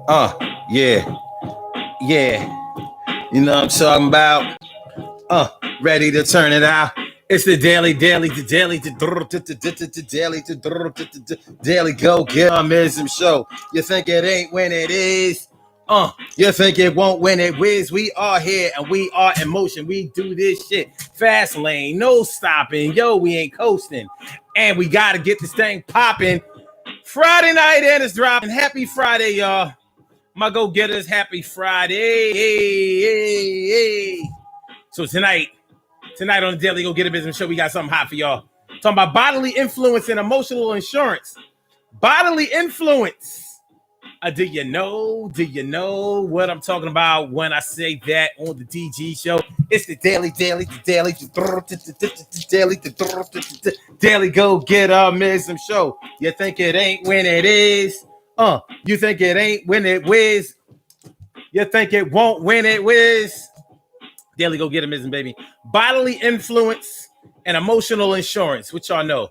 Yeah, yeah. You know what I'm talking about? Ready to turn it out. It's the daily Gogetemism Show. You think it ain't when it is? You think it won't when it whiz? We are here and we are in motion. We do this shit fast lane, no stopping. Yo, we ain't coasting, and we gotta get this thing popping. Friday night and it's dropping. Happy Friday, y'all. My go-getters, happy Friday. Hey. So tonight on the Daily Gogetemism Show, we got something hot for y'all. Talking about bodily influence and emotional insurance. Bodily influence. Do you know what I'm talking about when I say that on the DG Show? It's the Daily Gogetemism Show. You think it ain't when it is? You think it ain't when it whiz? You think it won't when it whiz? Daily Gogetemism, baby. Bodily influence and emotional insurance, which y'all know.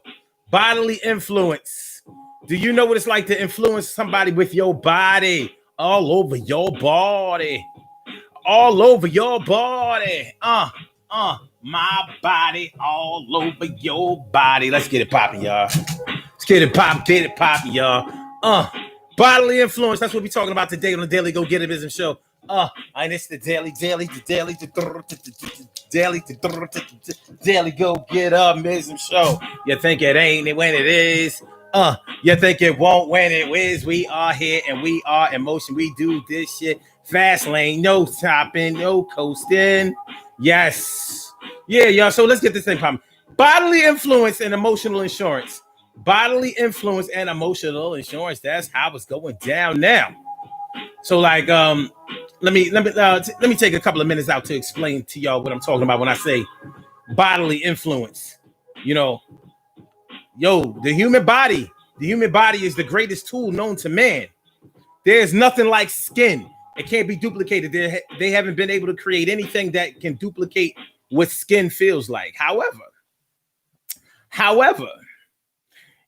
Bodily influence. Do you know what it's like to influence somebody with your body? All over your body. All over your body. My body all over your body. Let's get it popping, y'all. Let's get it popping, y'all. Bodily influence. That's what we're talking about today on the Daily Gogetemism Show. And it's the Daily Gogetemism Show. You think it ain't when it is? You think it won't when it is? We are here and we are in motion. We do this shit fast lane, no stopping, no coasting. Yes, yeah, y'all. So let's get this thing popping. Bodily influence and emotional insurance. Bodily influence and emotional insurance. That's how it's going down now. So, like, let me take a couple of minutes out to explain to y'all what I'm talking about when I say bodily influence. You know, the human body is the greatest tool known to man. There's nothing like skin. It can't be duplicated. They haven't been able to create anything that can duplicate what skin feels like. However,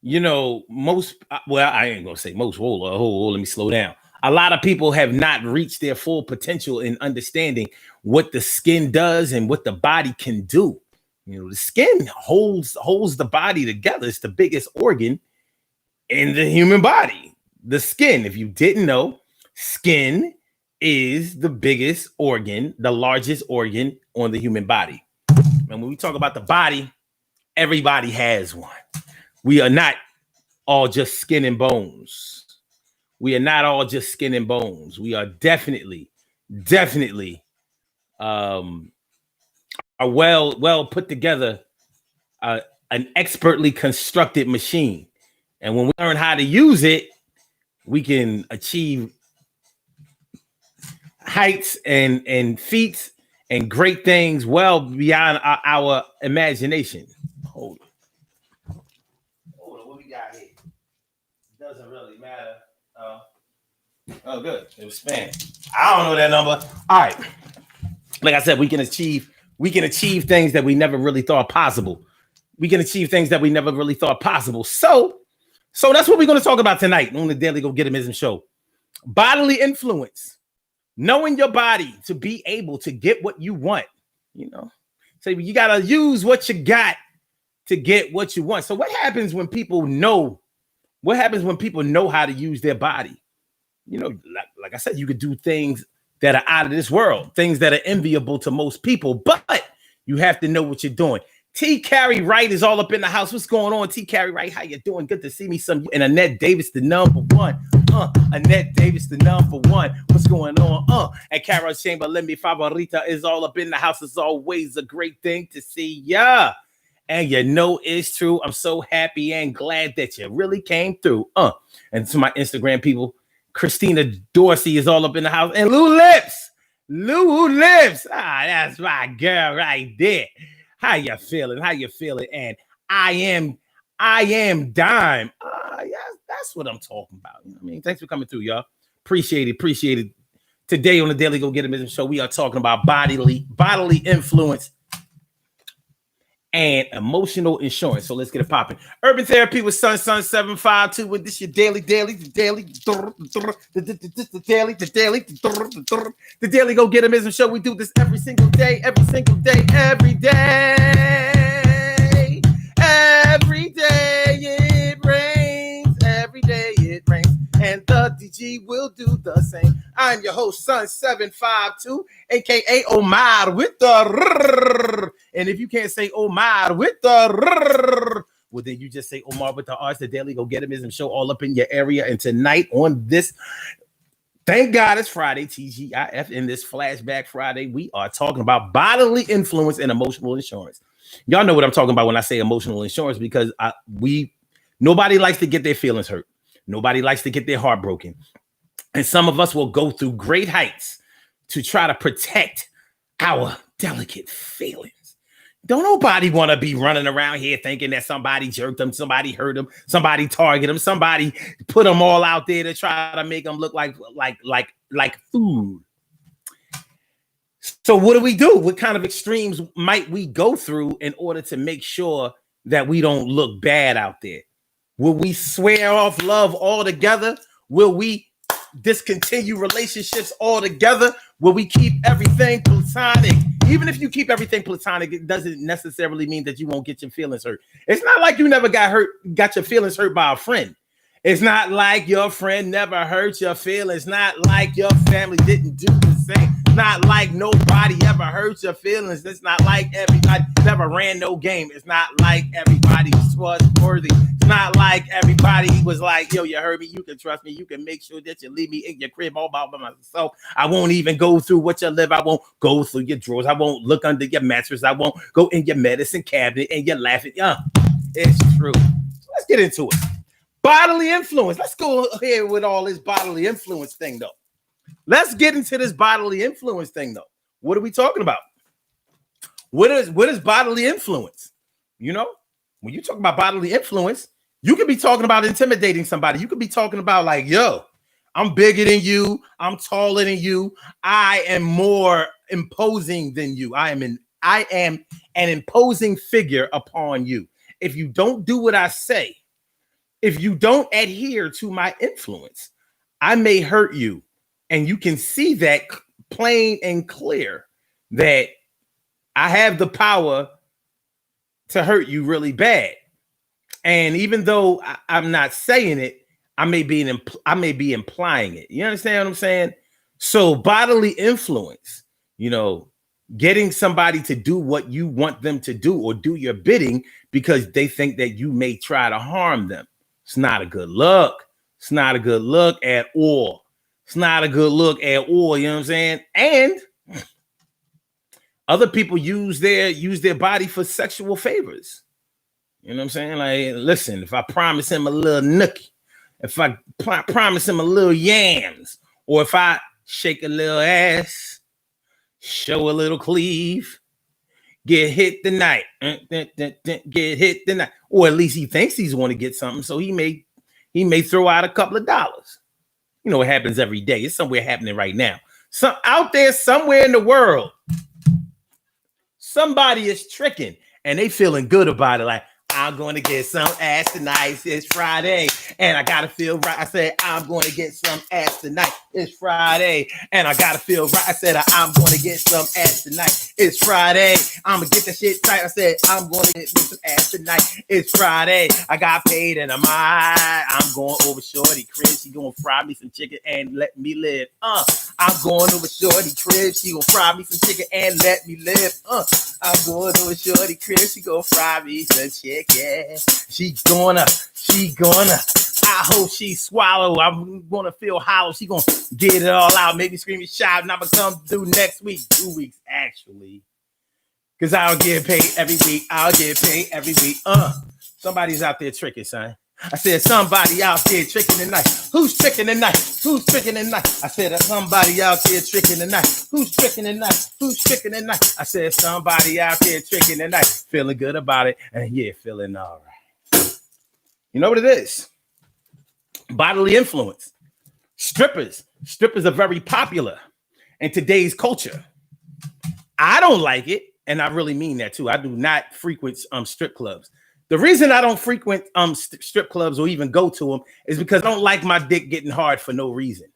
you know, I ain't gonna say most. Let me slow down. A lot of people have not reached their full potential in understanding what the skin does and what the body can do. You know, the skin holds the body together. It's the biggest organ in the human body. The skin, if you didn't know, skin is the biggest organ, the largest organ on the human body. And when we talk about the body, everybody has one. We are not all just skin and bones. We are not all just skin and bones. We are definitely a well put together, an expertly constructed machine. And when we learn how to use it, we can achieve heights and feats and great things well beyond our imagination. Hold on, what we got here? Doesn't really matter. Oh, good. It was spam. I don't know that number. All right. Like I said, we can achieve things that we never really thought possible. So that's what we're going to talk about tonight on the Daily Gogetemism Show. Bodily influence. Knowing your body to be able to get what you want. You know, so you got to use what you got to get what you want. So what happens when people know? What happens when people know how to use their body? You know, like I said, you could do things that are out of this world, things that are enviable to most people, but you have to know what you're doing. T. Carey Wright is all up in the house. What's going on, T. Carey Wright? How you doing? Good to see me. And Annette Davis, the number one. Annette Davis, the number one. What's going on? And Carol Chamberlain, mi favorita, is all up in the house. It's always a great thing to see ya. And you know it's true. I'm so happy and glad that you really came through. And to my Instagram people, Christina Dorsey is all up in the house. And Lou Lips. That's my girl right there. How you feeling? And I am Dime. Yes, that's what I'm talking about. You know what I mean? Thanks for coming through, y'all. Appreciate it. Today on the Daily Gogetemism Show, we are talking about bodily influence and emotional insurance. So let's get it popping. Urban Therapy with Sun 752. With this your daily, the Daily Gogetemism Show. We do this every single day, every day it rains, every day it rains, and the DG will do the same. I'm your host, Sun 752, aka Omar with the and if you can't say Omar with the well, then you just say Omar with the R's, the Daily Gogetemism Show, all up in your area. And tonight on this, thank God it's Friday, TGIF, in this Flashback Friday, we are talking about bodily influence and emotional insurance. Y'all know what I'm talking about when I say emotional insurance, because nobody likes to get their feelings hurt. Nobody likes to get their heart broken. And some of us will go through great heights to try to protect our delicate feelings. Don't nobody want to be running around here thinking that somebody jerked them, somebody hurt them, somebody targeted them, somebody put them all out there to try to make them look like food. So what do? What kind of extremes might we go through in order to make sure that we don't look bad out there? Will we swear off love altogether? Will we discontinue relationships altogether? Will we keep everything platonic? Even if you keep everything platonic, it doesn't necessarily mean that you won't get your feelings hurt. It's not like you never got your feelings hurt by a friend. It's not like your friend never hurt your feelings. It's not like your family didn't do the same. It's not like nobody ever hurt your feelings. It's not like everybody never ran no game. It's not like everybody was trustworthy. It's not like everybody was like, yo, you heard me. You can trust me. You can make sure that you leave me in your crib all by myself. I won't even go through what you live. I won't go through your drawers. I won't look under your mattress. I won't go in your medicine cabinet and you're laughing. Yeah, it's true. So let's get into it. Bodily influence. Let's go here with all this bodily influence thing, though. Let's get into this bodily influence thing, though. What are we talking about? What is bodily influence? You know, when you talk about bodily influence, you could be talking about intimidating somebody. You could be talking about like, yo, I'm bigger than you. I'm taller than you. I am more imposing than you. I am an imposing figure upon you. If you don't do what I say, if you don't adhere to my influence, I may hurt you. And you can see that plain and clear that I have the power to hurt you really bad. And even though I'm not saying it, I may be implying it. You understand what I'm saying? So bodily influence, you know, getting somebody to do what you want them to do or do your bidding because they think that you may try to harm them. It's not a good look. It's not a good look at all. It's not a good look at all. You know what I'm saying? And other people use their body for sexual favors. You know what I'm saying? Like, listen, if I promise him a little nookie, if I promise him a little yams, or if I shake a little ass, show a little cleave, get hit tonight, get hit tonight, or at least he thinks he's going to get something, so he may throw out a couple of dollars. You know, it happens every day. It's somewhere happening right now. So out there, somewhere in the world, somebody is tricking, and they feeling good about it. Like, I'm going to get some ass tonight. It's Friday, and I got to feel right. I said, I'm going to get some ass tonight. It's Friday, and I got to feel right. I said, I'm going to get some ass tonight. It's Friday. I'm going to get the shit tight. I said, I'm going to get me some ass tonight. It's Friday. I got paid, and I'm going over shorty crib. She going to fry me some chicken and let me live. I'm going over shorty crib. She going to fry me some chicken and let me live. I'm going over shorty crib. She going to fry me some chicken. Yeah, she gonna. I hope she swallow. I'm gonna feel hollow. She gonna get it all out, make me scream and shout, and I'm gonna come through next week, 2 weeks actually, because I'll get paid every week. Somebody's out there tricking, son. I said somebody out there tricking tonight. Who's tricking tonight? Who's tricking tonight? I said somebody out there tricking tonight. Who's tricking tonight? Who's tricking tonight? I said somebody out there tricking tonight. Feeling good about it, and yeah, feeling all right. You know what it is? Bodily influence. Strippers are very popular in today's culture. I don't like it. And I really mean that too. I do not frequent strip clubs. The reason I don't frequent strip clubs or even go to them is because I don't like my dick getting hard for no reason.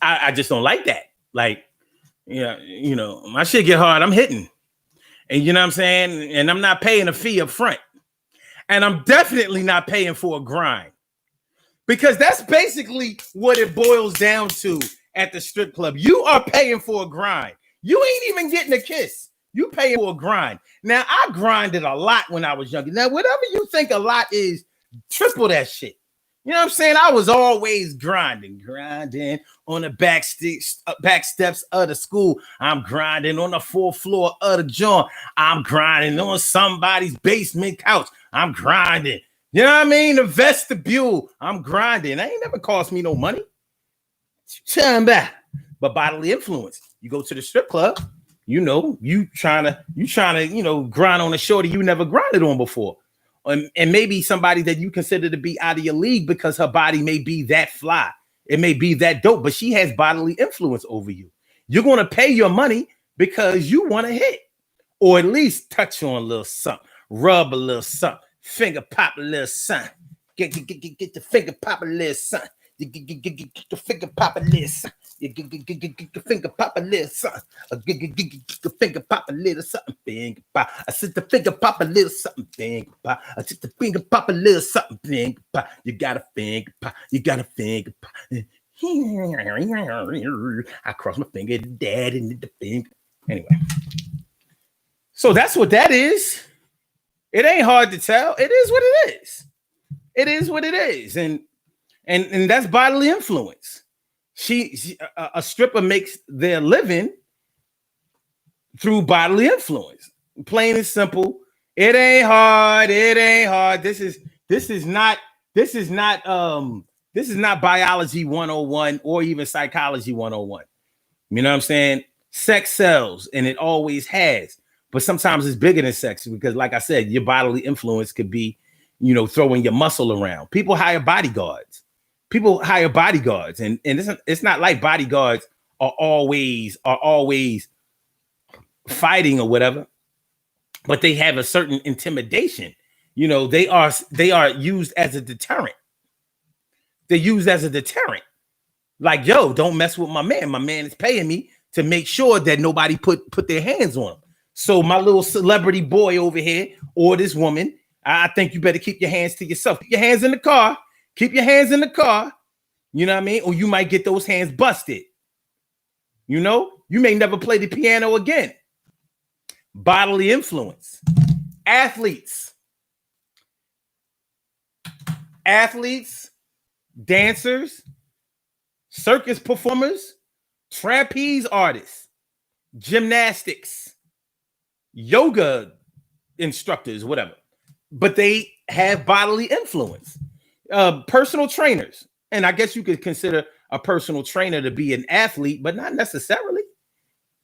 I just don't like that. Like, yeah, you know, my shit get hard, I'm hitting. And you know what I'm saying? And I'm not paying a fee up front. And I'm definitely not paying for a grind. Because that's basically what it boils down to at the strip club. You are paying for a grind. You ain't even getting a kiss. You paying for a grind. Now, I grinded a lot when I was younger. Now, whatever you think a lot is, triple that shit. You know what I'm saying? I was always grinding on the back steps of the school. I'm grinding on the 4th floor of the joint. I'm grinding on somebody's basement couch. I'm grinding. You know what I mean? The vestibule. I'm grinding. That ain't never cost me no money. Turn back. But bodily influence. You go to the strip club, you know, you trying to, you know, grind on a shorty you never grinded on before. And maybe somebody that you consider to be out of your league because her body may be that fly. It may be that dope, but she has bodily influence over you. You're going to pay your money because you want to hit, or at least touch on a little something, rub a little something, finger pop a little something. Get the finger pop a little something. Get the finger pop a little something. Get the finger pop a little something. Get the finger pop a little something. Finger pop. I said the finger pop a little something. Finger pop. I said the finger pop a little something. Finger pop. You got a finger pop. You got a finger pop. I cross my finger to dad and the finger. Anyway. So that's what that is. It ain't hard to tell. It is what it is. It is what it is. And that's bodily influence. A stripper makes their living through bodily influence. Plain and simple. It ain't hard. It ain't hard. This is not biology 101 or even psychology 101. You know what I'm saying? Sex sells, and it always has. But sometimes it's bigger than sex because, like I said, your bodily influence could be, you know, throwing your muscle around. People hire bodyguards. And it's not like bodyguards are always fighting or whatever, but they have a certain intimidation. You know, they are used as a deterrent. They're used as a deterrent. Like, yo, don't mess with my man. My man is paying me to make sure that nobody put their hands on him. So my little celebrity boy over here or this woman, I think you better keep your hands to yourself. Keep your hands in the car. Keep your hands in the car. You know what I mean? Or you might get those hands busted. You know, you may never play the piano again. Bodily influence. Athletes, dancers, circus performers, trapeze artists, gymnastics, yoga instructors, whatever. But they have bodily influence. Personal trainers. And I guess you could consider a personal trainer to be an athlete, but not necessarily.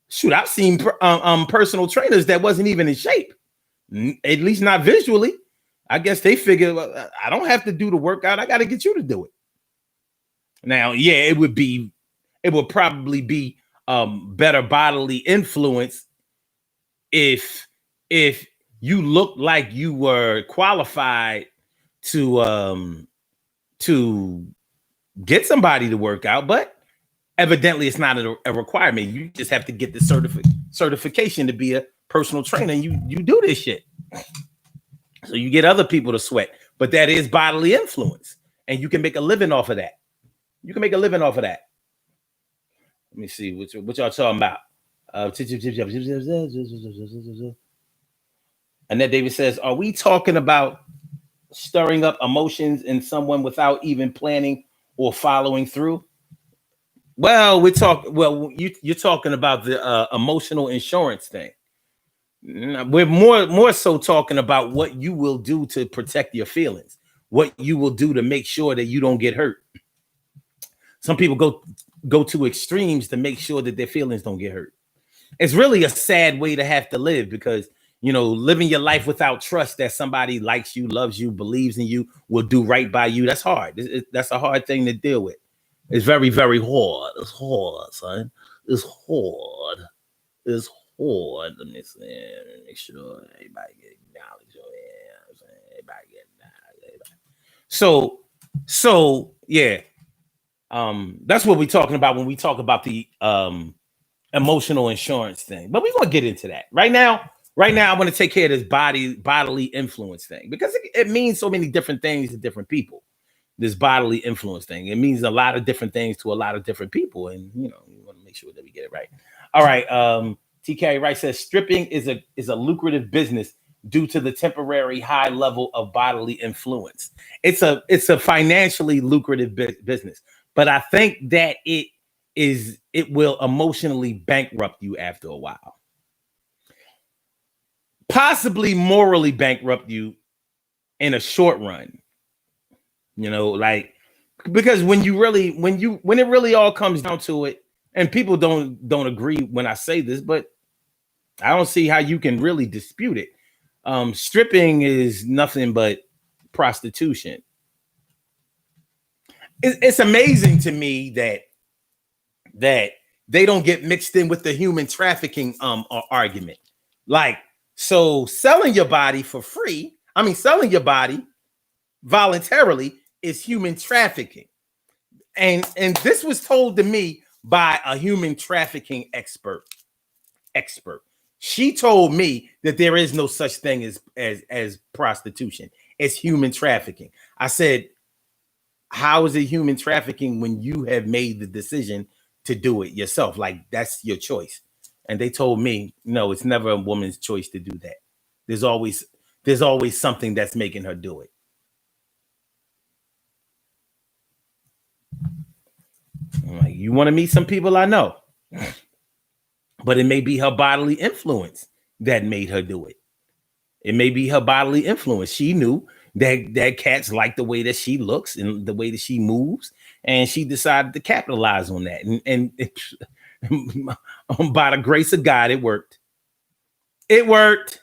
Shoot, I've seen personal trainers that wasn't even in shape, at least not visually. I guess they figure, well, I don't have to do the workout. I got to get you to do it. Now, yeah, it would probably be better bodily influence if you looked like you were qualified to get somebody to work out, but evidently it's not a requirement. You just have to get the certification to be a personal trainer. And you do this shit. So you get other people to sweat, but that is bodily influence. And you can make a living off of that. Let me see what y'all talking about. Annette Davis says, are we talking about stirring up emotions in someone without even planning or following through? Well, you're talking about the emotional insurance thing. We're more so talking about what you will do to protect your feelings, what you will do to make sure that you don't get hurt. Some people go to extremes to make sure that their feelings don't get hurt. It's really a sad way to have to live because, you know, living your life without trust that somebody likes you, loves you, believes in you, will do right by you. That's hard. That's a hard thing to deal with. It's very, very hard. It's hard, son. It's hard. Oh, let me see, make sure everybody get acknowledged. Oh, yeah, I'm saying everybody get acknowledged. So yeah, that's what we're talking about when we talk about the emotional insurance thing. But we're gonna get into that right now. Right now, I want to take care of this bodily influence thing because it means so many different things to different people. This bodily influence thing, it means a lot of different things to a lot of different people, and you want to make sure that we get it right. All right, TK Wright says stripping is a lucrative business due to the temporary high level of bodily influence. It's a financially lucrative business, but I think that it will emotionally bankrupt you after a while. Possibly morally bankrupt you in a short run. Like, because when it really all comes down to it, and people don't agree when I say this, but I don't see how you can really dispute it. Stripping is nothing but prostitution. It's amazing to me that they don't get mixed in with the human trafficking argument. Like, so selling your body for free, selling your body voluntarily is human trafficking. And this was told to me by a human trafficking expert. She told me that there is no such thing as prostitution. It's human trafficking. I said, how is it human trafficking when you have made the decision to do it yourself? Like, that's your choice. And they told me, no, it's never a woman's choice to do that. There's always something that's making her do it. I'm like, you want to meet some people I know, but it may be her bodily influence that made her do it. It may be her bodily influence. She knew that cats like the way that she looks and the way that she moves, and she decided to capitalize on that. And by the grace of God, it worked. It worked.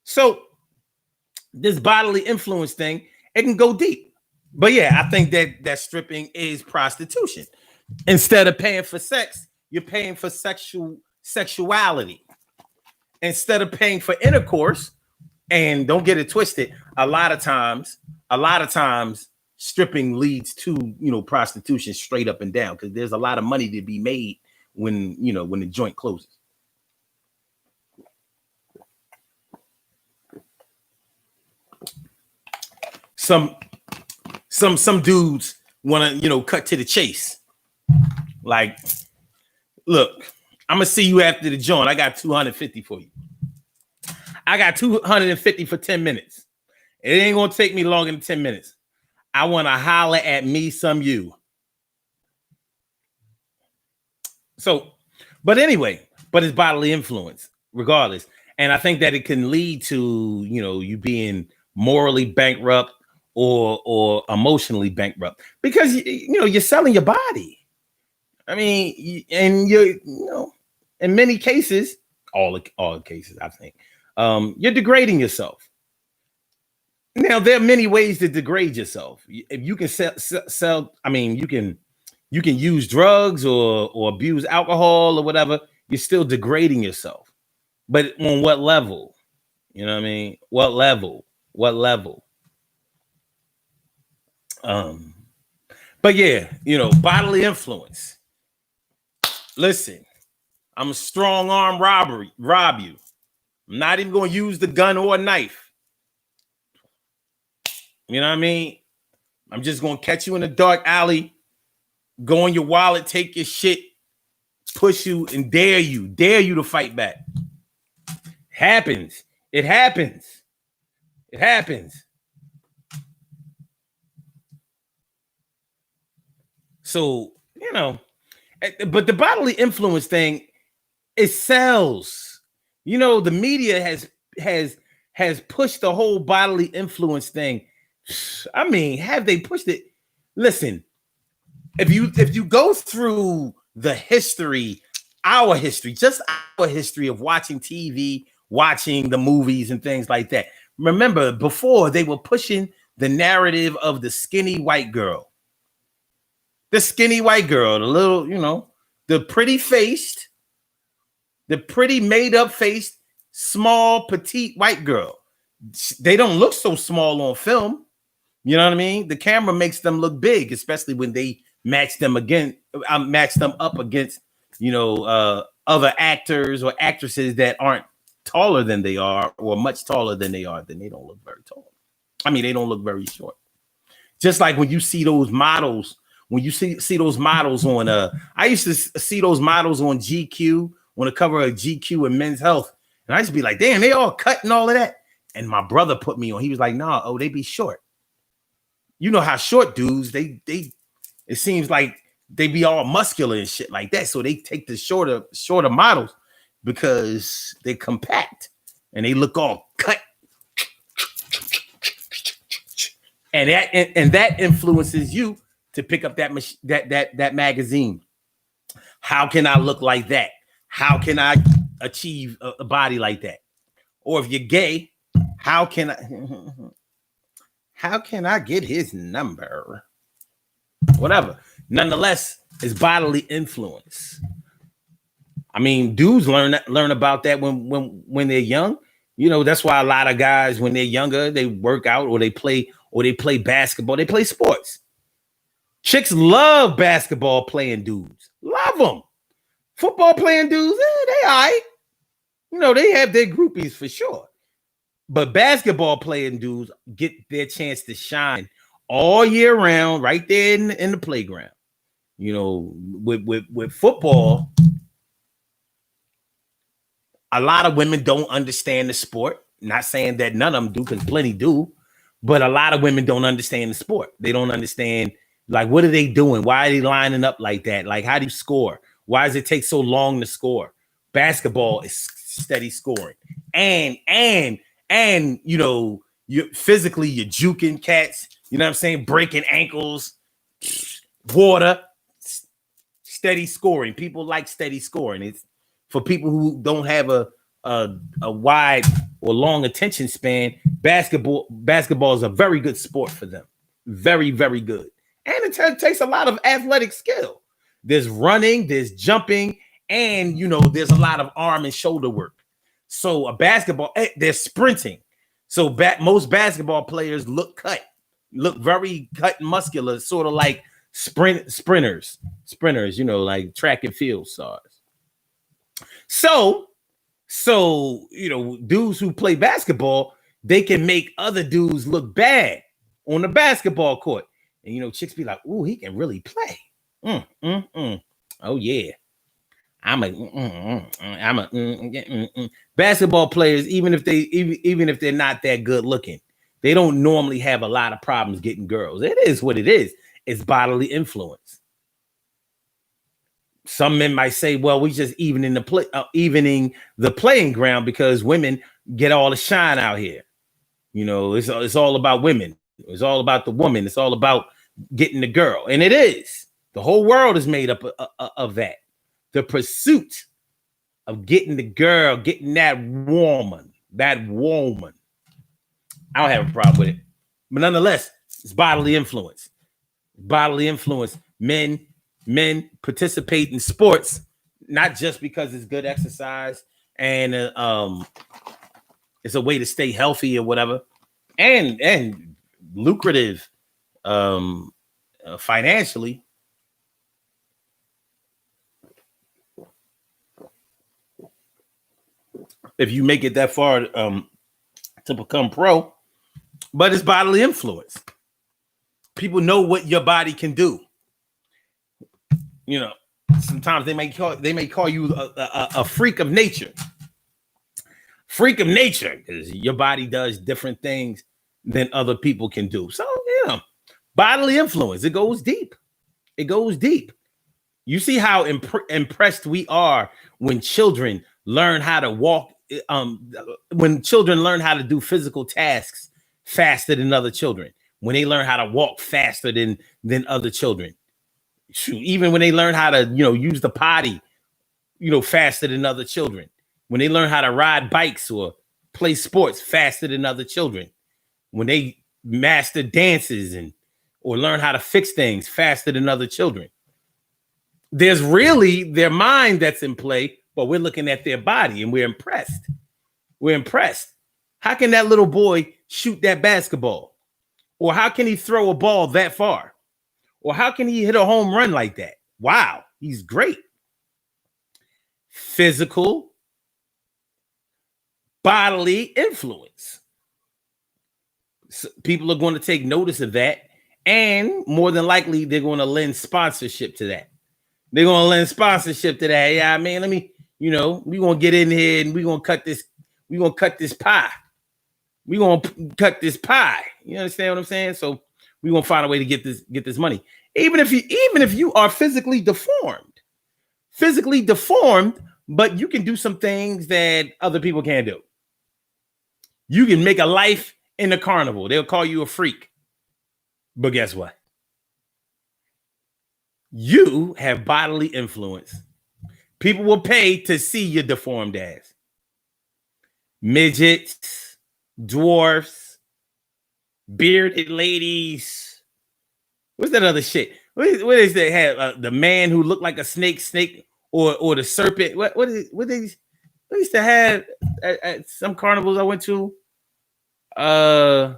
So this bodily influence thing, it can go deep. But yeah, I think that stripping is prostitution. Instead of paying for sex, you're paying for sexuality. Instead of paying for intercourse, and don't get it twisted, a lot of times stripping leads to prostitution straight up and down, because there's a lot of money to be made when the joint closes. Some dudes want to cut to the chase. Like, look, I'm gonna see you after the joint. I got 250 for you. I got 250 for 10 minutes. It ain't gonna take me longer than 10 minutes. I want to holler at me some you. So, but it's bodily influence regardless. And I think that it can lead to, you being morally bankrupt or emotionally bankrupt, because you're selling your body. And you're, in many cases, all cases, I think, you're degrading yourself. Now, there are many ways to degrade yourself. If you can sell, you can use drugs or abuse alcohol or whatever, you're still degrading yourself. But on what level? You know what I mean? What level? But yeah, bodily influence. Listen, I'm a strong arm rob you. I'm not even going to use the gun or a knife. You know what I mean? I'm just going to catch you in a dark alley, go in your wallet, take your shit, push you, and dare you to fight back. It happens. So, but the bodily influence thing, it sells. The media has pushed the whole bodily influence thing. Have they pushed it? Listen, if you go through the history, our history of watching TV, watching the movies and things like that. Remember, before, they were pushing the narrative of the skinny white girl. The skinny white girl, the little, the pretty faced, The pretty made up faced, small, petite white girl. They don't look so small on film. You know what I mean? The camera makes them look big, especially when they match them up against, other actors or actresses that aren't taller than they are or much taller than they are. Then they don't look very tall. I mean, they don't look very short. Just like when you see those models, those models on I used to see those models on GQ, on the cover of GQ and Men's Health, and I used to be like, damn, they all cut and all of that. And my brother put me on. He was like, nah, they be short. You know how short dudes, they it seems like they be all muscular and shit like that. So they take the shorter models because they're compact and they look all cut. And that influences you to pick up that magazine. How can I look like that? How can I achieve a body like that? Or if you're gay, how can I get his number? Whatever. Nonetheless, it's bodily influence. I mean, dudes learn about that when they're young. That's why a lot of guys, when they're younger, they work out or they play basketball, they play sports. Chicks love basketball playing dudes. Love them. Football playing dudes, they all right. They have their groupies for sure. But basketball playing dudes get their chance to shine all year round right there in the playground. With football, a lot of women don't understand the sport. Not saying that none of them do, because plenty do. But a lot of women don't understand the sport. They don't understand, like, what are they doing? Why are they lining up like that? Like, how do you score? Why does it take so long to score? Basketball is steady scoring. And you're physically, you're juking cats, you know what I'm saying? Breaking ankles, water, steady scoring. People like steady scoring. It's for people who don't have a wide or long attention span. Basketball is a very good sport for them. Very, very good. And it takes a lot of athletic skill. There's running, there's jumping, and there's a lot of arm and shoulder work. So there's sprinting. So most basketball players look very cut and muscular, sort of like sprinters, like track and field stars. So dudes who play basketball, they can make other dudes look bad on the basketball court. And chicks be like, "Ooh, he can really play." Oh yeah. Basketball players, even if they're not that good looking, they don't normally have a lot of problems getting girls. It is what it is. It's bodily influence. Some men might say, "Well, we just evening the playing ground because women get all the shine out here." It's all about women. It's all about the woman. It's all about getting the girl, and it is. The whole world is made up of that. The pursuit of getting the girl, getting that woman. I don't have a problem with it. But nonetheless, it's bodily influence. Bodily influence. Men participate in sports, not just because it's good exercise and it's a way to stay healthy or whatever, and lucrative financially. If you make it that far to become pro, but it's bodily influence. People know what your body can do. Sometimes they may call you a freak of nature. Freak of nature, because your body does different things than other people can do. So bodily influence. It goes deep. It goes deep. You see how impressed we are when children learn how to walk. When children learn how to do physical tasks faster than other children, when they learn how to walk faster than other children, even when they learn how to use the potty faster than other children, when they learn how to ride bikes or play sports faster than other children, when they master dances or learn how to fix things faster than other children, there's really their mind that's in play, but we're looking at their body and we're impressed. We're impressed. How can that little boy shoot that basketball? Or how can he throw a ball that far? Or how can he hit a home run like that? Wow, he's great. Physical, bodily influence. So people are going to take notice of that. And more than likely, they're going to lend sponsorship to that. They're going to lend sponsorship to that. Yeah, I mean, let me, we're going to get in here and we're going to cut this. We're going to cut this pie. We're going to cut this pie. You understand what I'm saying? So we're going to find a way to get this money. Even if you are physically deformed, but you can do some things that other people can't do. You can make a life in the carnival. They'll call you a freak. But guess what? You have bodily influence. People will pay to see your deformed ass. Midgets, dwarfs, bearded ladies. What's that other shit? What is that? Have the man who looked like a snake, or the serpent? What they used to have at some carnivals I went to? I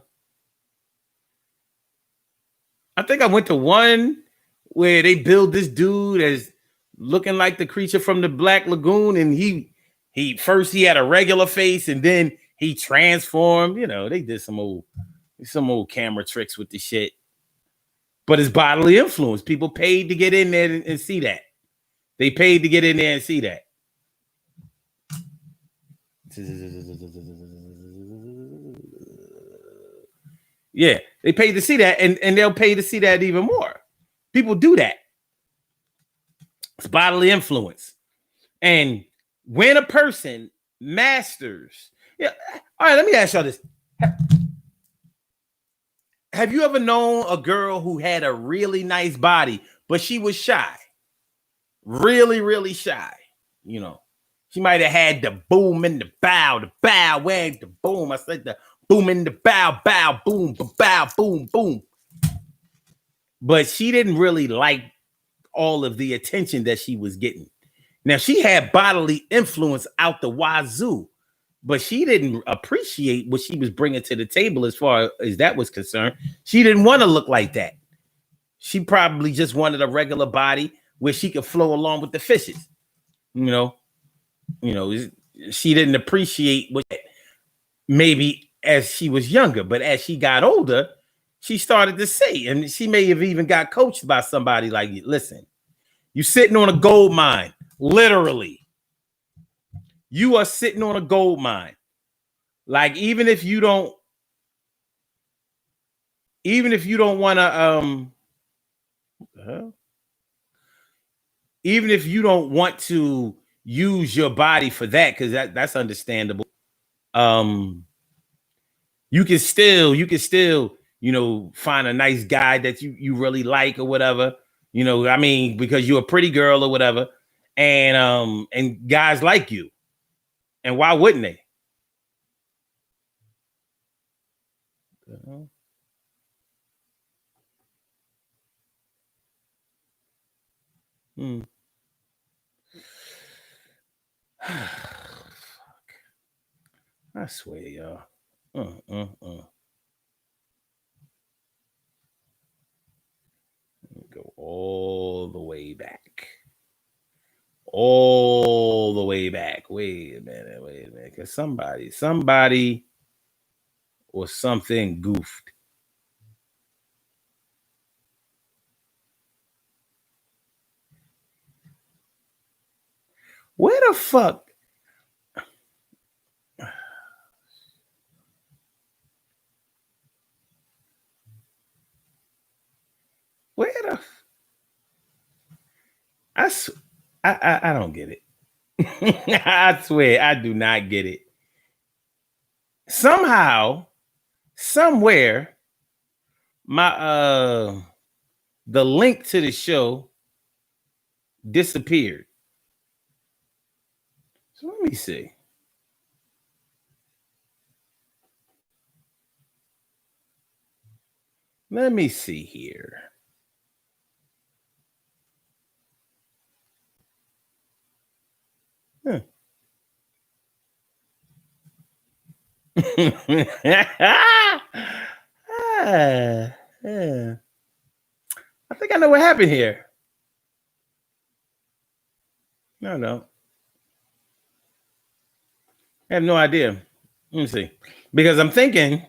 think I went to one where they build this dude as looking like the creature from the Black Lagoon, and he first had a regular face and then he transformed. They did some old camera tricks with the shit. But it's bodily influence. People paid to get in there and see that. They paid to get in there and see that. Yeah, they paid to see that, and they'll pay to see that even more. People do that. It's bodily influence. And when a person masters, all right, let me ask y'all this. Have you ever known a girl who had a really nice body, but she was shy? Really, really shy. She might have had the boom in the bow, wag, the boom. I said the boom in the bow, boom, bow, boom, boom. But she didn't really like all of the attention that she was getting. Now, she had bodily influence out the wazoo, but she didn't appreciate what she was bringing to the table as far as that was concerned. She didn't want to look like that. She probably just wanted a regular body where she could flow along with the fishes. She didn't appreciate what maybe as she was younger, but as she got older, she started to see, and she may have even got coached by somebody like, listen, you sitting on a gold mine, literally. You are sitting on a gold mine. Like, even if you don't want to, even if you don't want to use your body for that, because that's understandable. You can still, find a nice guy that you really like or whatever, because you're a pretty girl or whatever, and guys like you. And why wouldn't they? I swear, y'all. Go all the way back. All the way back. Wait a minute. Because somebody or something goofed. Where the fuck? Where the? I don't get it. I swear, I do not get it. Somehow, somewhere, my the link to the show disappeared. So let me see. Let me see here. Yeah. I think I know what happened here. No. I have no idea. Let me see. Because I'm thinking.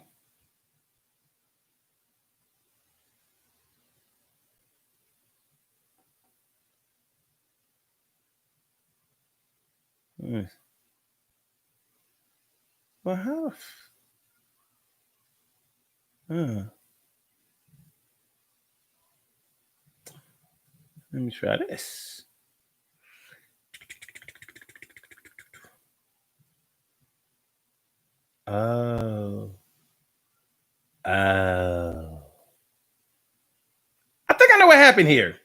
Well, how? Let me try this. Oh. I think I know what happened here.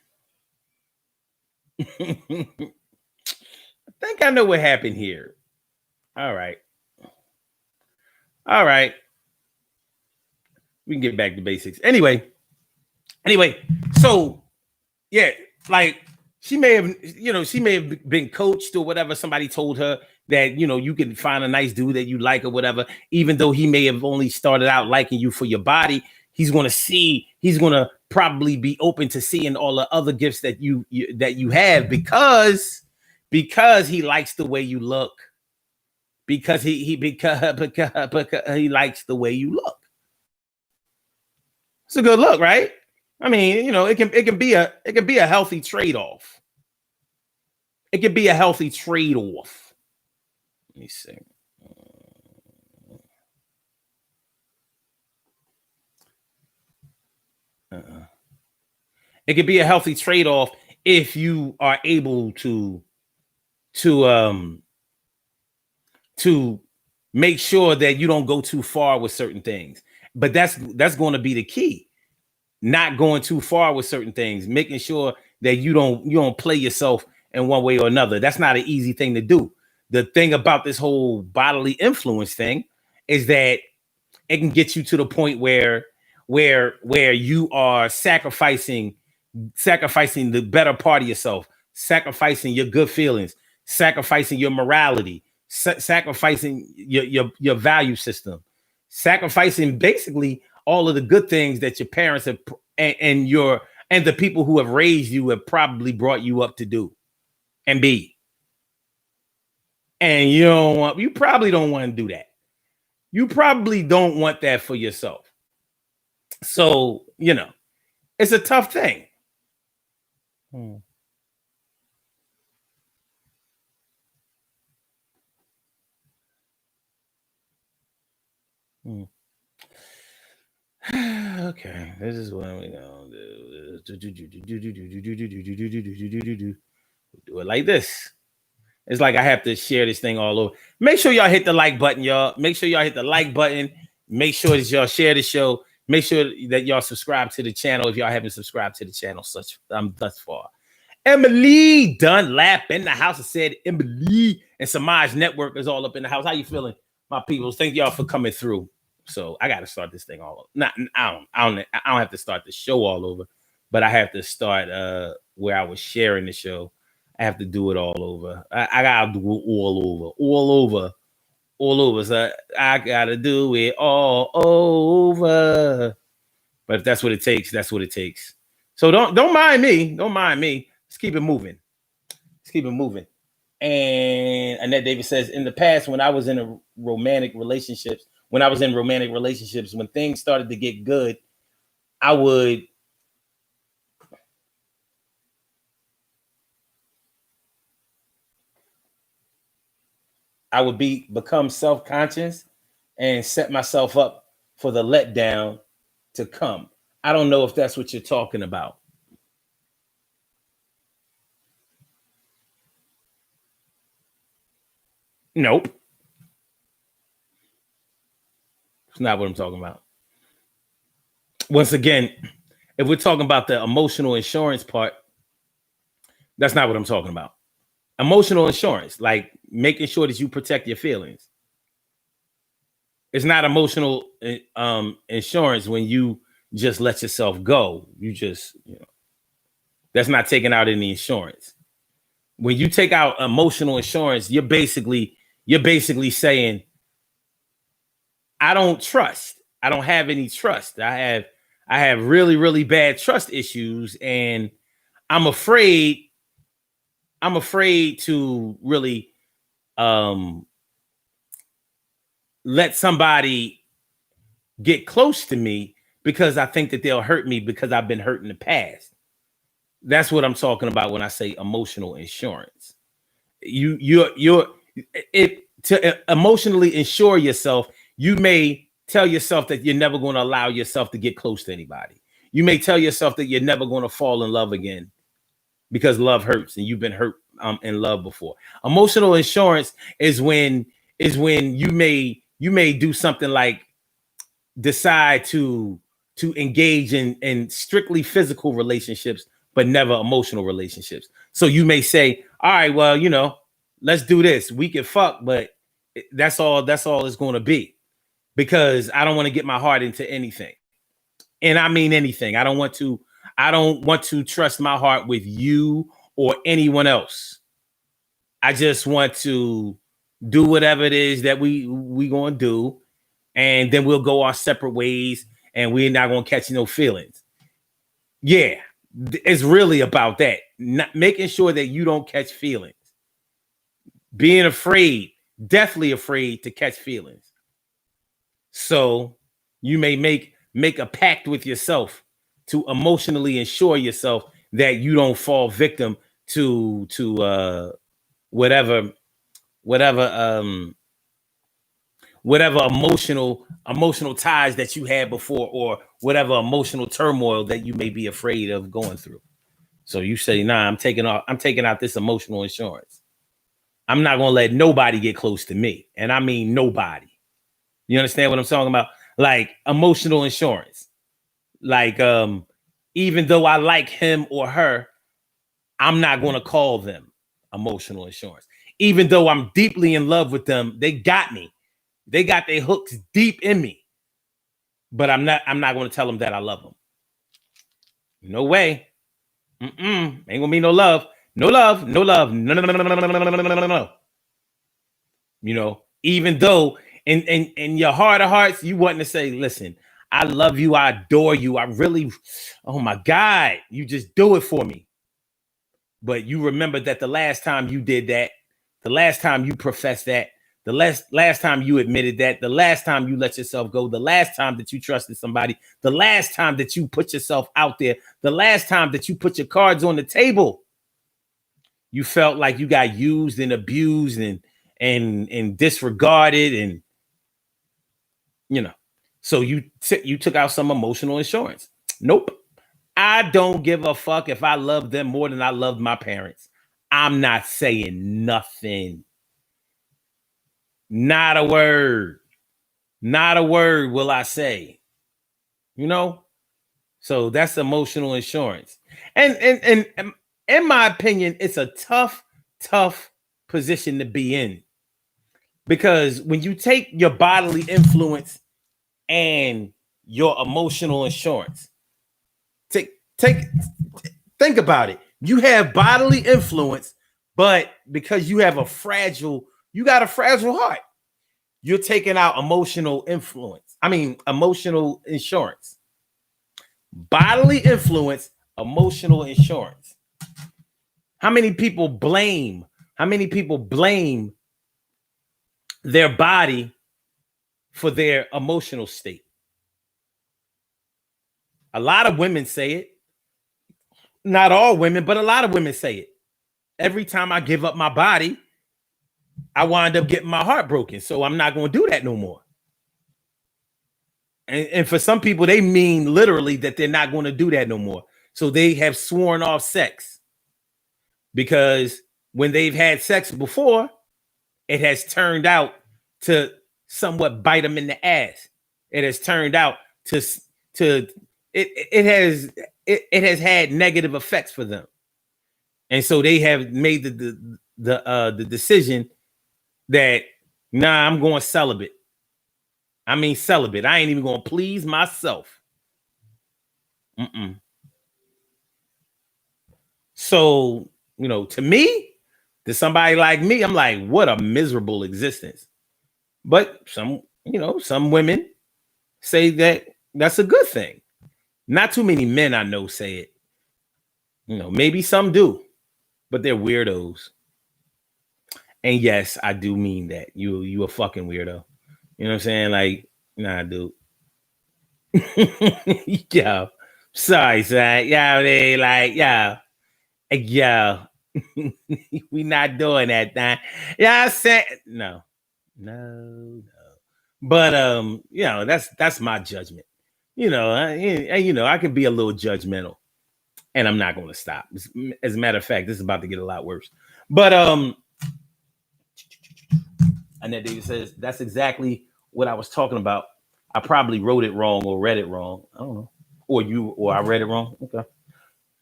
I think I know what happened here. All right. We can get back to basics. Anyway, so yeah, like she may have been coached or whatever. Somebody told her that you can find a nice dude that you like or whatever, even though he may have only started out liking you for your body. He's gonna probably be open to seeing all the other gifts that you have because he likes the way you look. Because because he likes the way you look. It's a good look, right? I mean, it can be a healthy trade-off. It can be a healthy trade-off. Let me see. It can be a healthy trade-off if you are able to make sure that you don't go too far with certain things. But that's going to be the key. Not going too far with certain things, making sure that you don't play yourself in one way or another. That's not an easy thing to do. The thing about this whole bodily influence thing is that it can get you to the point where you are sacrificing the better part of yourself, sacrificing your good feelings, sacrificing your morality, sacrificing your value system, sacrificing basically all of the good things that your parents have and the people who have raised you have probably brought you up to do and be. And you probably don't want to do that. You probably don't want that for yourself. So, it's a tough thing. Okay, this is what we're gonna do. Do it like this. It's like I have to share this thing all over. Make sure y'all hit the like button, y'all. Make sure y'all hit the like button. Make sure that y'all share the show. Make sure that y'all subscribe to the channel if y'all haven't subscribed to the channel thus far. Emily Dunlap in the house. I said Emily and Samaj Network is all up in the house. How you feeling, my people? Thank y'all for coming through. So I got to start this thing all over. I don't have to start the show all over, but I have to start where I was sharing the show. I have to do it all over. I gotta do it all over. So I gotta do it all over. But if that's what it takes, that's what it takes. So don't mind me. Don't mind me. Let's keep it moving. And Annette Davis says, in the past, when I was in romantic relationships, when things started to get good, I would become self-conscious and set myself up for the letdown to come. I don't know if that's what you're talking about. Nope. It's not what I'm talking about. Once again, if we're talking about the emotional insurance part, that's not what I'm talking about. Emotional insurance, like making sure that you protect your feelings. It's not emotional insurance when you just let yourself go. You just, that's not taking out any insurance. When you take out emotional insurance, you're basically saying, I don't trust. I don't have any trust. I have really, really bad trust issues, and I'm afraid. I'm afraid to really let somebody get close to me because I think that they'll hurt me because I've been hurt in the past. That's what I'm talking about when I say emotional insurance. You're it to emotionally insure yourself. You may tell yourself that you're never going to allow yourself to get close to anybody. You may tell yourself that you're never going to fall in love again because love hurts and you've been hurt in love before. Emotional insurance is when you may do something like decide to engage in strictly physical relationships but never emotional relationships. So you may say, all right, well, let's do this. We can fuck, but that's all it's going to be, because I don't want to get my heart into anything. And I mean anything. I don't want to trust my heart with you or anyone else. I just want to do whatever it is that we going to do, and then we'll go our separate ways, and we're not going to catch no feelings. Yeah, it's really about that. Not making sure that you don't catch feelings. Being afraid, deathly afraid to catch feelings. So you may make a pact with yourself to emotionally ensure yourself that you don't fall victim to whatever emotional ties that you had before, or whatever emotional turmoil that you may be afraid of going through. So you say, nah, I'm taking out this emotional insurance. I'm not going to let nobody get close to me. And I mean nobody. You understand what I'm talking about? Like emotional insurance. Like, even though I like him or her, I'm not going to call them emotional insurance. Even though I'm deeply in love with them, they got me. They got their hooks deep in me. But I'm not going to tell them that I love them. No way. Ain't gonna be no love. No love. No love. No. Even though in your heart of hearts, you want to say, listen, I love you. I adore you. I really, oh my God, you just do it for me. But you remember that the last time you did that, the last time you professed that, the last time you admitted that, the last time you let yourself go, the last time that you trusted somebody, the last time that you put yourself out there, the last time that you put your cards on the table, you felt like you got used and abused and disregarded, and so you took out some emotional insurance. Nope. I don't give a fuck if I love them more than I loved my parents. I'm not saying nothing. Not a word. Not a word will I say. So that's emotional insurance. And in my opinion, it's a tough position to be in. Because when you take your bodily influence and your emotional insurance, think about it. You have bodily influence, but because you got a fragile heart, you're taking out emotional insurance. Bodily influence, emotional insurance. How many people blame their body for their emotional state? A lot of women say it. Not all women, but a lot of women say it. Every time I give up my body, I wind up getting my heart broken. So I'm not going to do that no more. And for some people, they mean literally that they're not going to do that no more. So they have sworn off sex, because when they've had sex before, it has turned out to somewhat bite them in the ass. It has turned out to it has had negative effects for them. And so they have made the decision that, nah, I'm going celibate. I mean celibate. I ain't even going to please myself. So, to me, to somebody like me, I'm like, what a miserable existence. But some some women say that that's a good thing. Not too many men I know say it. Maybe some do, but they're weirdos. And yes, I do mean that. You a fucking weirdo. You know what I'm saying? Like, nah, dude. Yo, sorry, son. Yeah, they like, yo, we not doing that, man. Yeah, I said no. But that's my judgment. I can be a little judgmental, and I'm not going to stop. As a matter of fact, this is about to get a lot worse. But Annette Davis says that's exactly what I was talking about. I probably wrote it wrong or read it wrong. I don't know. Or I read it wrong. Okay.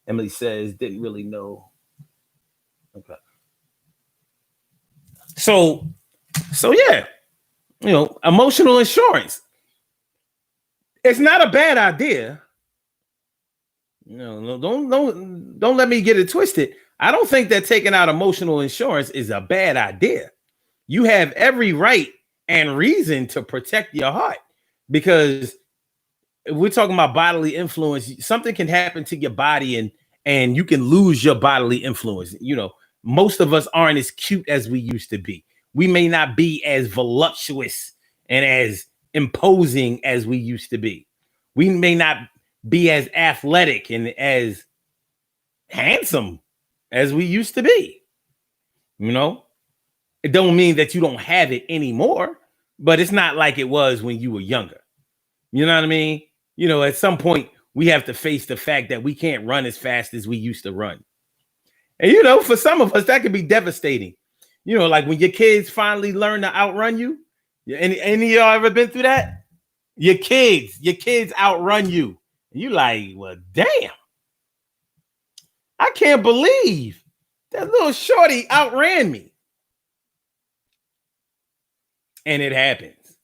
Emily says didn't really know. Okay. So yeah, emotional insurance. It's not a bad idea. Don't let me get it twisted. I don't think that taking out emotional insurance is a bad idea. You have every right and reason to protect your heart, because if we're talking about bodily influence, something can happen to your body and you can lose your bodily influence. Most of us aren't as cute as we used to be. We may not be as voluptuous and as imposing as we used to be. We may not be as athletic and as handsome as we used to be. It don't mean that you don't have it anymore, but it's not like it was when you were younger. You know what I mean? At some point we have to face the fact that we can't run as fast as we used to run. And for some of us that could be devastating. Like when your kids finally learn to outrun you. Any of y'all ever been through that? Your kids outrun you. And you like, well, damn. I can't believe that little shorty outran me. And it happens.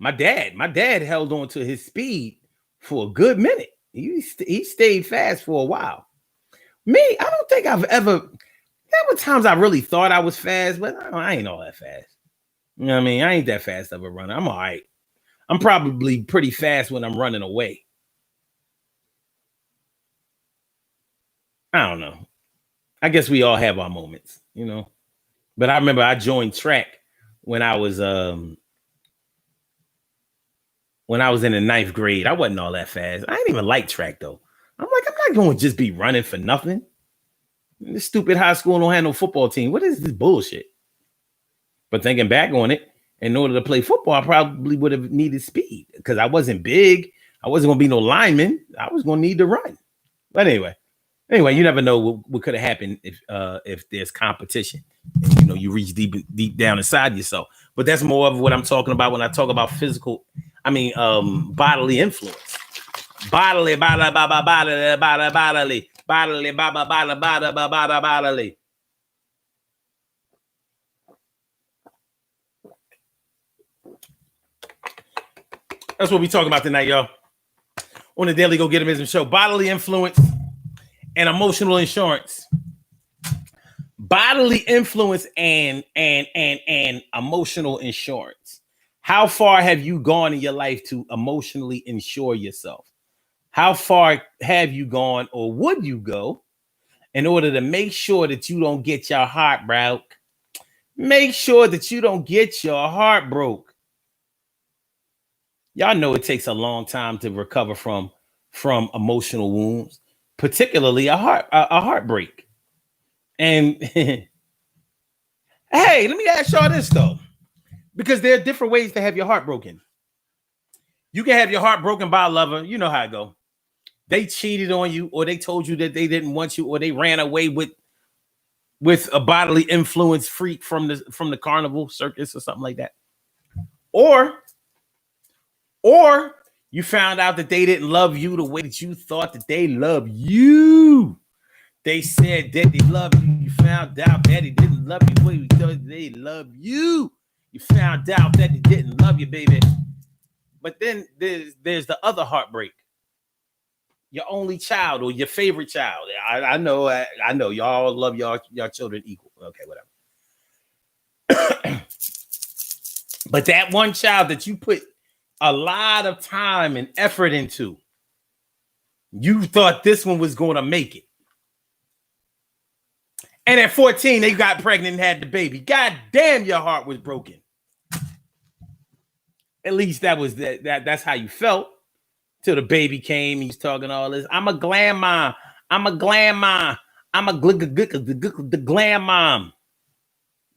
My dad held on to his speed for a good minute. He stayed fast for a while. Me, I don't think I've ever. There were times I really thought I was fast, but I ain't all that fast. You know what I mean? I ain't that fast of a runner. I'm all right. I'm probably pretty fast when I'm running away. I don't know. I guess we all have our moments, But I remember I joined track when I was in the 9th grade. I wasn't all that fast. I didn't even like track though. I'm like, I'm not going to just be running for nothing. This stupid high school don't have no football team. What is this bullshit? But thinking back on it, in order to play football, I probably would have needed speed because I wasn't big. I wasn't going to be no lineman. I was going to need to run. But anyway, you never know what could have happened if there's competition. And, you reach deep down inside yourself. But that's more of what I'm talking about when I talk about bodily influence. Bodily. That's what we talking about tonight, y'all. On the Daily Gogetemism Show, bodily influence and emotional insurance. Bodily influence and emotional insurance. How far have you gone in your life to emotionally insure yourself? How far have you gone or would you go in order to make sure that you don't get your heart broke? Make sure that you don't get your heart broke. Y'all know it takes a long time to recover from emotional wounds, particularly a heartbreak. And hey, let me ask y'all this though, because there are different ways to have your heart broken. You can have your heart broken by a lover. You know how it go. They cheated on you, or they told you that they didn't want you, or they ran away with a bodily influence freak from the carnival circus or something like that. Or you found out that they didn't love you the way that you thought that they loved you. They said that they love you. You found out that they didn't love you the way you thought they love you. You found out that they didn't love you, baby. But then there's the other heartbreak. Your only child or your favorite child. I know y'all love y'all children equal. Okay, whatever. But that one child that you put a lot of time and effort into, you thought this one was going to make it. And at 14, they got pregnant and had the baby. God damn, your heart was broken. At least that was that's how you felt. Till the baby came, he's talking all this. I'm a glam mom. I'm a glam mom. I'm a the glam mom.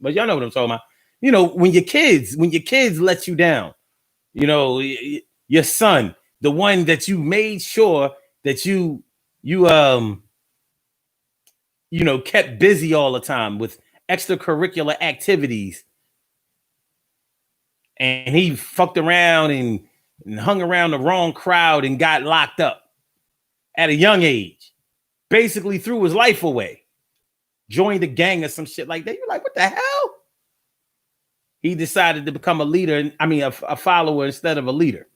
But y'all know what I'm talking about. You know, when your kids let you down, you know, your son, the one that you made sure that you kept busy all the time with extracurricular activities, and he fucked around and hung around the wrong crowd and got locked up at a young age, basically threw his life away, joined a gang or some shit like that. You're like, what the hell? He decided to become a leader, a follower instead of a leader.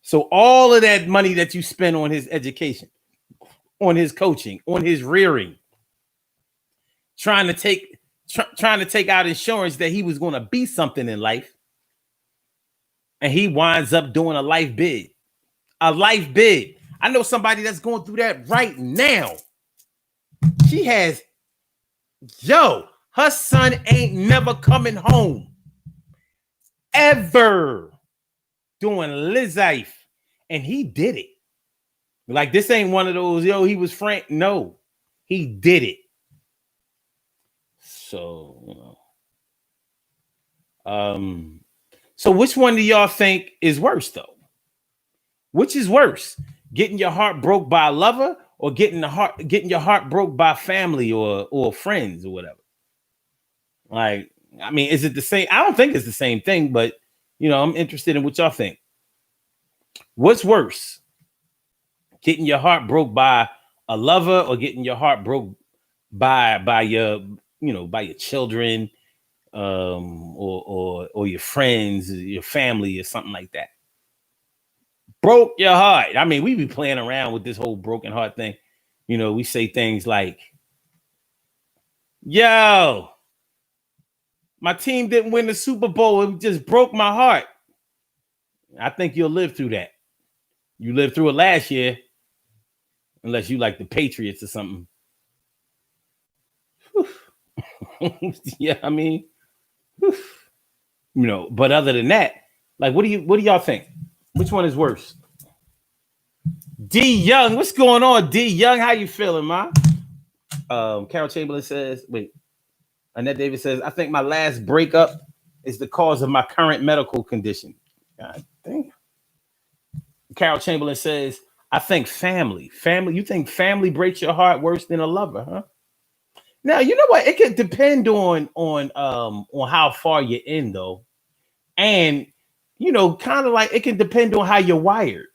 So all of that money that you spend on his education, on his coaching, on his rearing, trying to take out insurance that he was going to be something in life, and he winds up doing a life bid. A life bid. I know somebody that's going through that right now. She has, her son ain't never coming home. Ever. Doing Liz life. And he did it. Like, this ain't one of those, he was frank. No, he did it. So, so which one do y'all think is worse, though? Which is worse? Getting your heart broke by a lover, or getting your heart broke by family or friends or whatever? Like, is it the same? I don't think it's the same thing, but I'm interested in what y'all think. What's worse? Getting your heart broke by a lover, or getting your heart broke by your children, or your friends, your family, or something like that? Broke your heart. We be playing around with this whole broken heart thing. We say things like, my team didn't win the Super Bowl. It just broke my heart. I think you'll live through that. You lived through it last year, unless you like the Patriots or something. Yeah, but other than that, like, what do y'all think? Which one is worse? D Young, what's going on? D Young, how you feeling, man? Carol Chamberlain says, Annette Davis says, I think my last breakup is the cause of my current medical condition. God damn. Carol Chamberlain says, I think family. You think family breaks your heart worse than a lover, huh? Now, you know what? It can depend on how far you're in, though. And, kind of like it can depend on how you're wired.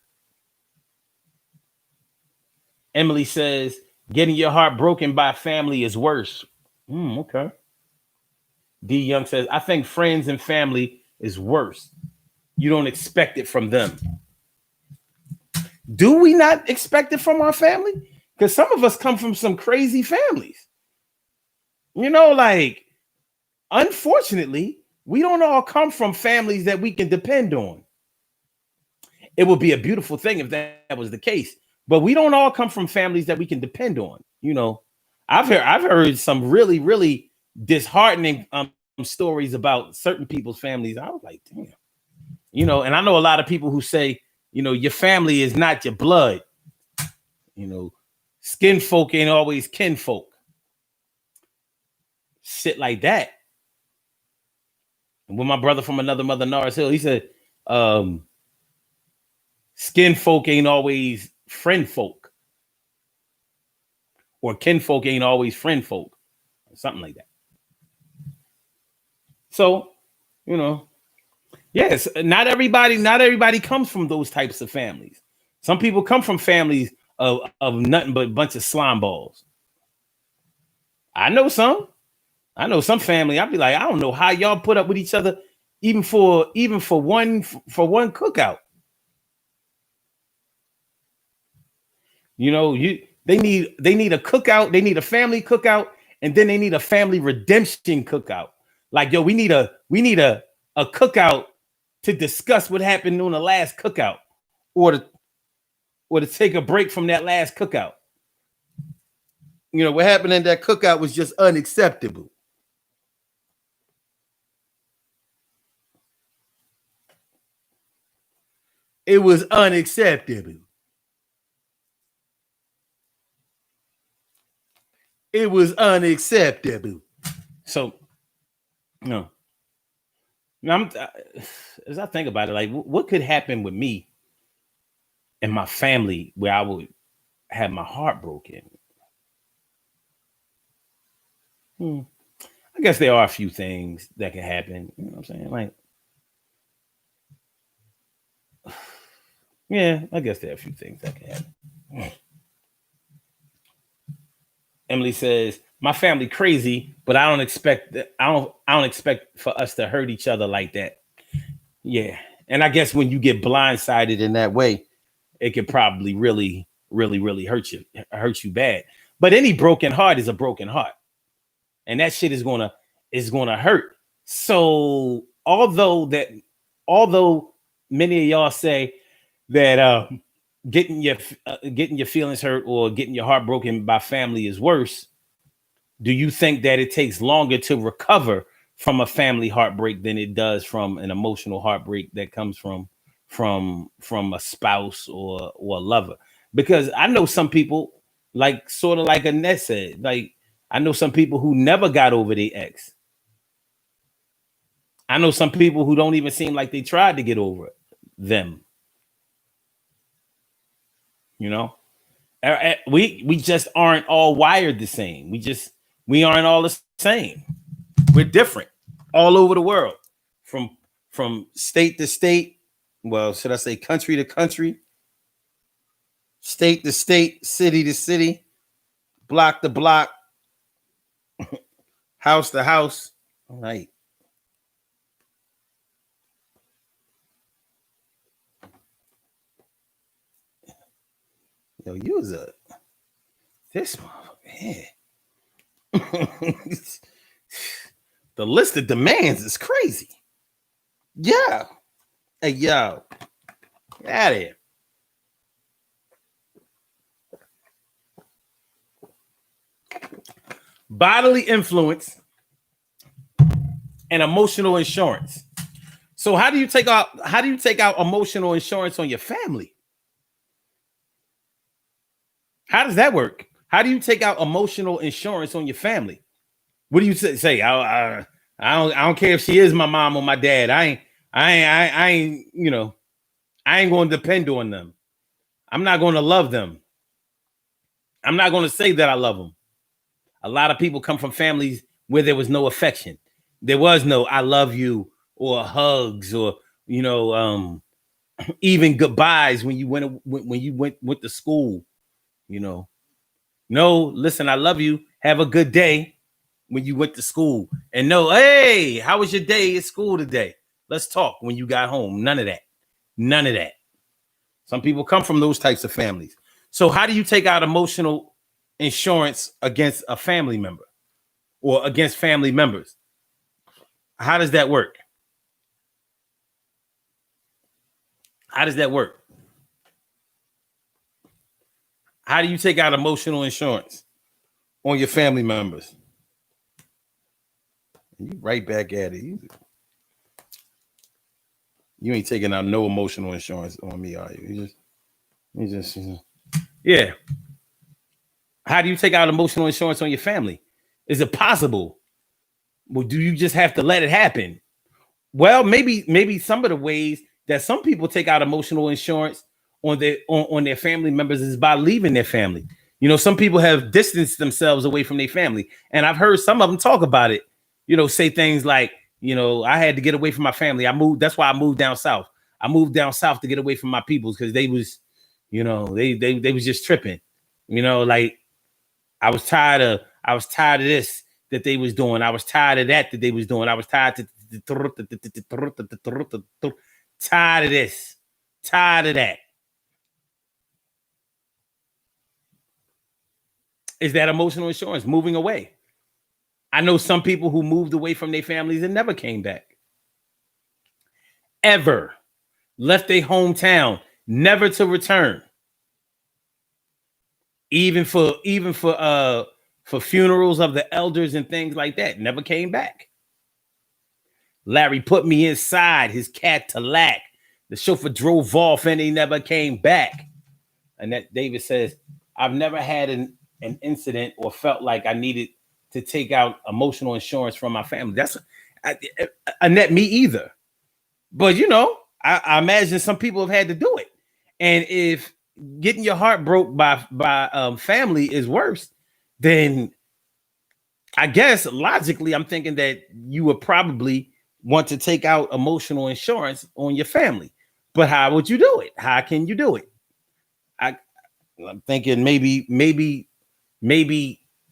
Emily says, getting your heart broken by family is worse. Okay. D Young says, I think friends and family is worse. You don't expect it from them. Do we not expect it from our family? Because some of us come from some crazy families. Unfortunately, we don't all come from families that we can depend on. It would be a beautiful thing if that was the case, but we don't all come from families that we can depend on. I've heard some really, really disheartening stories about certain people's families. I was like, damn, and I know a lot of people who say, your family is not your blood. Skin folk ain't always kinfolk. Shit like that. And with my brother from another mother, Norris Hill, he said, skin folk ain't always friend folk. Or kinfolk ain't always friend folk. Something like that. So, yes, not everybody comes from those types of families. Some people come from families of nothing but a bunch of slime balls. I know some family. I'd be like, I don't know how y'all put up with each other, even for one cookout. They need a cookout. They need a family cookout, and then they need a family redemption cookout. Like, we need a a cookout to discuss what happened on the last cookout, or to take a break from that last cookout. You know, what happened in that cookout was just unacceptable. It was unacceptable. It was unacceptable. So, no. Now, as I think about it, like, what could happen with me and my family where I would have my heart broken? I guess there are a few things that can happen. You know what I'm saying? Like, yeah, I guess there are a few things that can happen. Emily says, "My family crazy, but I don't expect for us to hurt each other like that." Yeah, and I guess when you get blindsided in that way, it could probably really, really, really hurt you bad. But any broken heart is a broken heart, and that shit is gonna hurt. So although many of y'all say that getting your feelings hurt or getting your heart broken by family is worse, do you think that it takes longer to recover from a family heartbreak than it does from an emotional heartbreak that comes from a spouse or a lover? Because I know some people, like, sort of like Annette said, like, I know some people who never got over their ex. I know some people who don't even seem like they tried to get over them. You know, we just aren't all wired the same. We aren't all the same. We're different all over the world, from state to state. Well, should I say country to country, state to state, city to city, block to block, house to house. All right. Yo, you was this man. The list of demands is crazy. Yeah. Hey, yo. Get out of here. Bodily influence and emotional insurance. So how do you take out emotional insurance on your family? How does that work? How do you take out emotional insurance on your family? What do you say? I don't care if she is my mom or my dad. I ain't you know, I ain't going to depend on them. I'm not going to love them. I'm not going to say that I love them. A lot of people come from families where there was no affection. There was no "I love you" or hugs, or, you know, even goodbyes when you went to school. You know, no, listen, I love you. Have a good day when you went to school. And no, hey, how was your day at school today? Let's talk when you got home. None of that. None of that. Some people come from those types of families. So how do you take out emotional insurance against a family member or against family members? How does that work? How does that work? How do you take out emotional insurance on your family members? You right back at it. You ain't taking out no emotional insurance on me, are you? You just yeah. How do you take out emotional insurance on your family? Is it possible? Well, do you just have to let it happen? Well, maybe some of the ways that some people take out emotional insurance on their family members is by leaving their family. You know, some people have distanced themselves away from their family, and I've heard some of them talk about it. You know, say things like, you know, I had to get away from my family. That's why I moved down south. I moved down south to get away from my peoples because they was, you know, they was just tripping. You know, like I was tired of this that they was doing. I was tired of that they was doing. I was tired of tired of this, tired of that. Is that emotional insurance, moving away? I know some people who moved away from their families and never came back. ever left their hometown, never to return. Even for funerals of the elders and things like that, never came back. Larry put me inside his Cadillac. The chauffeur drove off and he never came back. Annette Davis says, I've never had an incident or felt like I needed to take out emotional insurance from my family. That's Annette, me either. But I imagine some people have had to do it. And if getting your heart broke by family is worse, then I guess logically I'm thinking that you would probably want to take out emotional insurance on your family. But how would you do it? How can you do it? I'm thinking maybe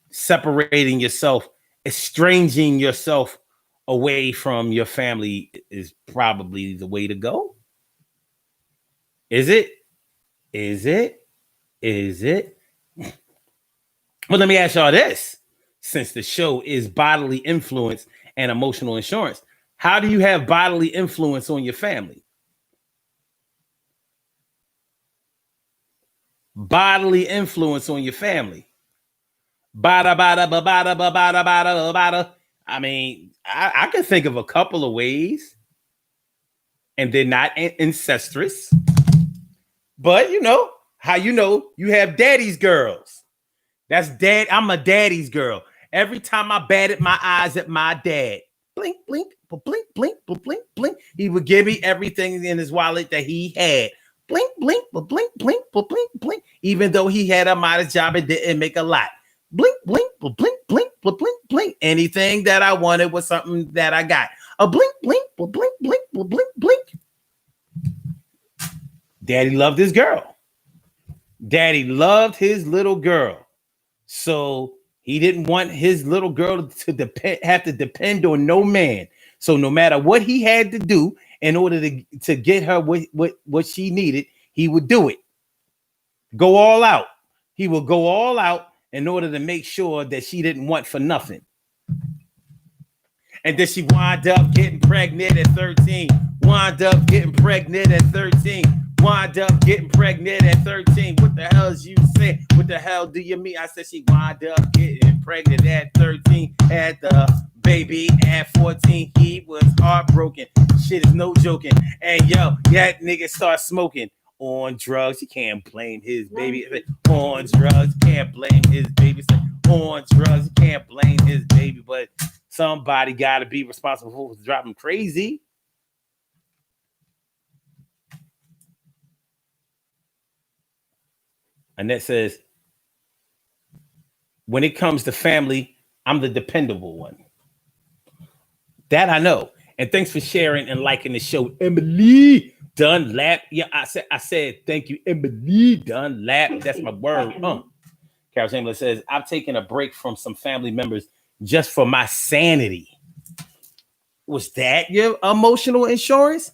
separating yourself, estranging yourself away from your family is probably the way to go. Is it? Well, let me ask y'all this. Since the show is bodily influence and emotional insurance, how do you have bodily influence on your family? Bodily influence on your family. Bada, bada, bada, bada, bada, bada. I mean, I can think of a couple of ways, and they're not incestuous. But how you have daddy's girls. That's dad. I'm a daddy's girl. Every time I batted my eyes at my dad, blink, blink, blink, blink, blink, blink, he would give me everything in his wallet that he had. Blink, blink, blink, blink, blink, blink. Even though he had a modest job and didn't make a lot. Blink, blink, blink, blink, blink, blink. Anything that I wanted was something that I got. A blink, blink, blink, blink, blink, blink. Daddy loved his girl. Daddy loved his little girl. So he didn't want his little girl to have to depend on no man. So no matter what he had to do in order to get her what she needed, he would do it. Go all out. He would go all out in order to make sure that she didn't want for nothing. And then she wound up getting pregnant at 13. Wound up getting pregnant at 13. Wound up getting pregnant at 13. What the hell is you saying? What the hell do you mean? I said she wound up getting pregnant at 13. Had the baby at 14. He was heartbroken. Shit is no joking. And yo, that nigga start smoking. On drugs, you can't blame his baby. On drugs, you can't blame his baby. On drugs, you can't blame his baby. But somebody got to be responsible for driving crazy. Annette says, when it comes to family, I'm the dependable one. That I know. And thanks for sharing and liking the show, Emily Dunlap. Yeah, I said thank you, Emily Dunlap. That's my word. Carol Chamberlain says, I've taken a break from some family members just for my sanity. Was that your emotional insurance?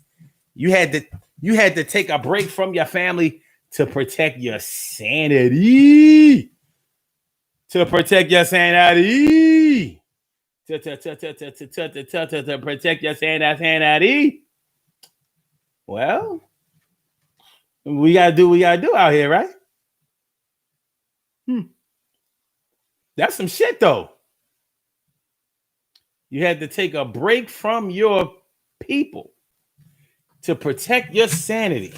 You had to take a break from your family to protect your sanity. To protect your sanity. To protect your sanity. Well, we gotta do what we gotta do out here, right? That's some shit, though. You had to take a break from your people to protect your sanity.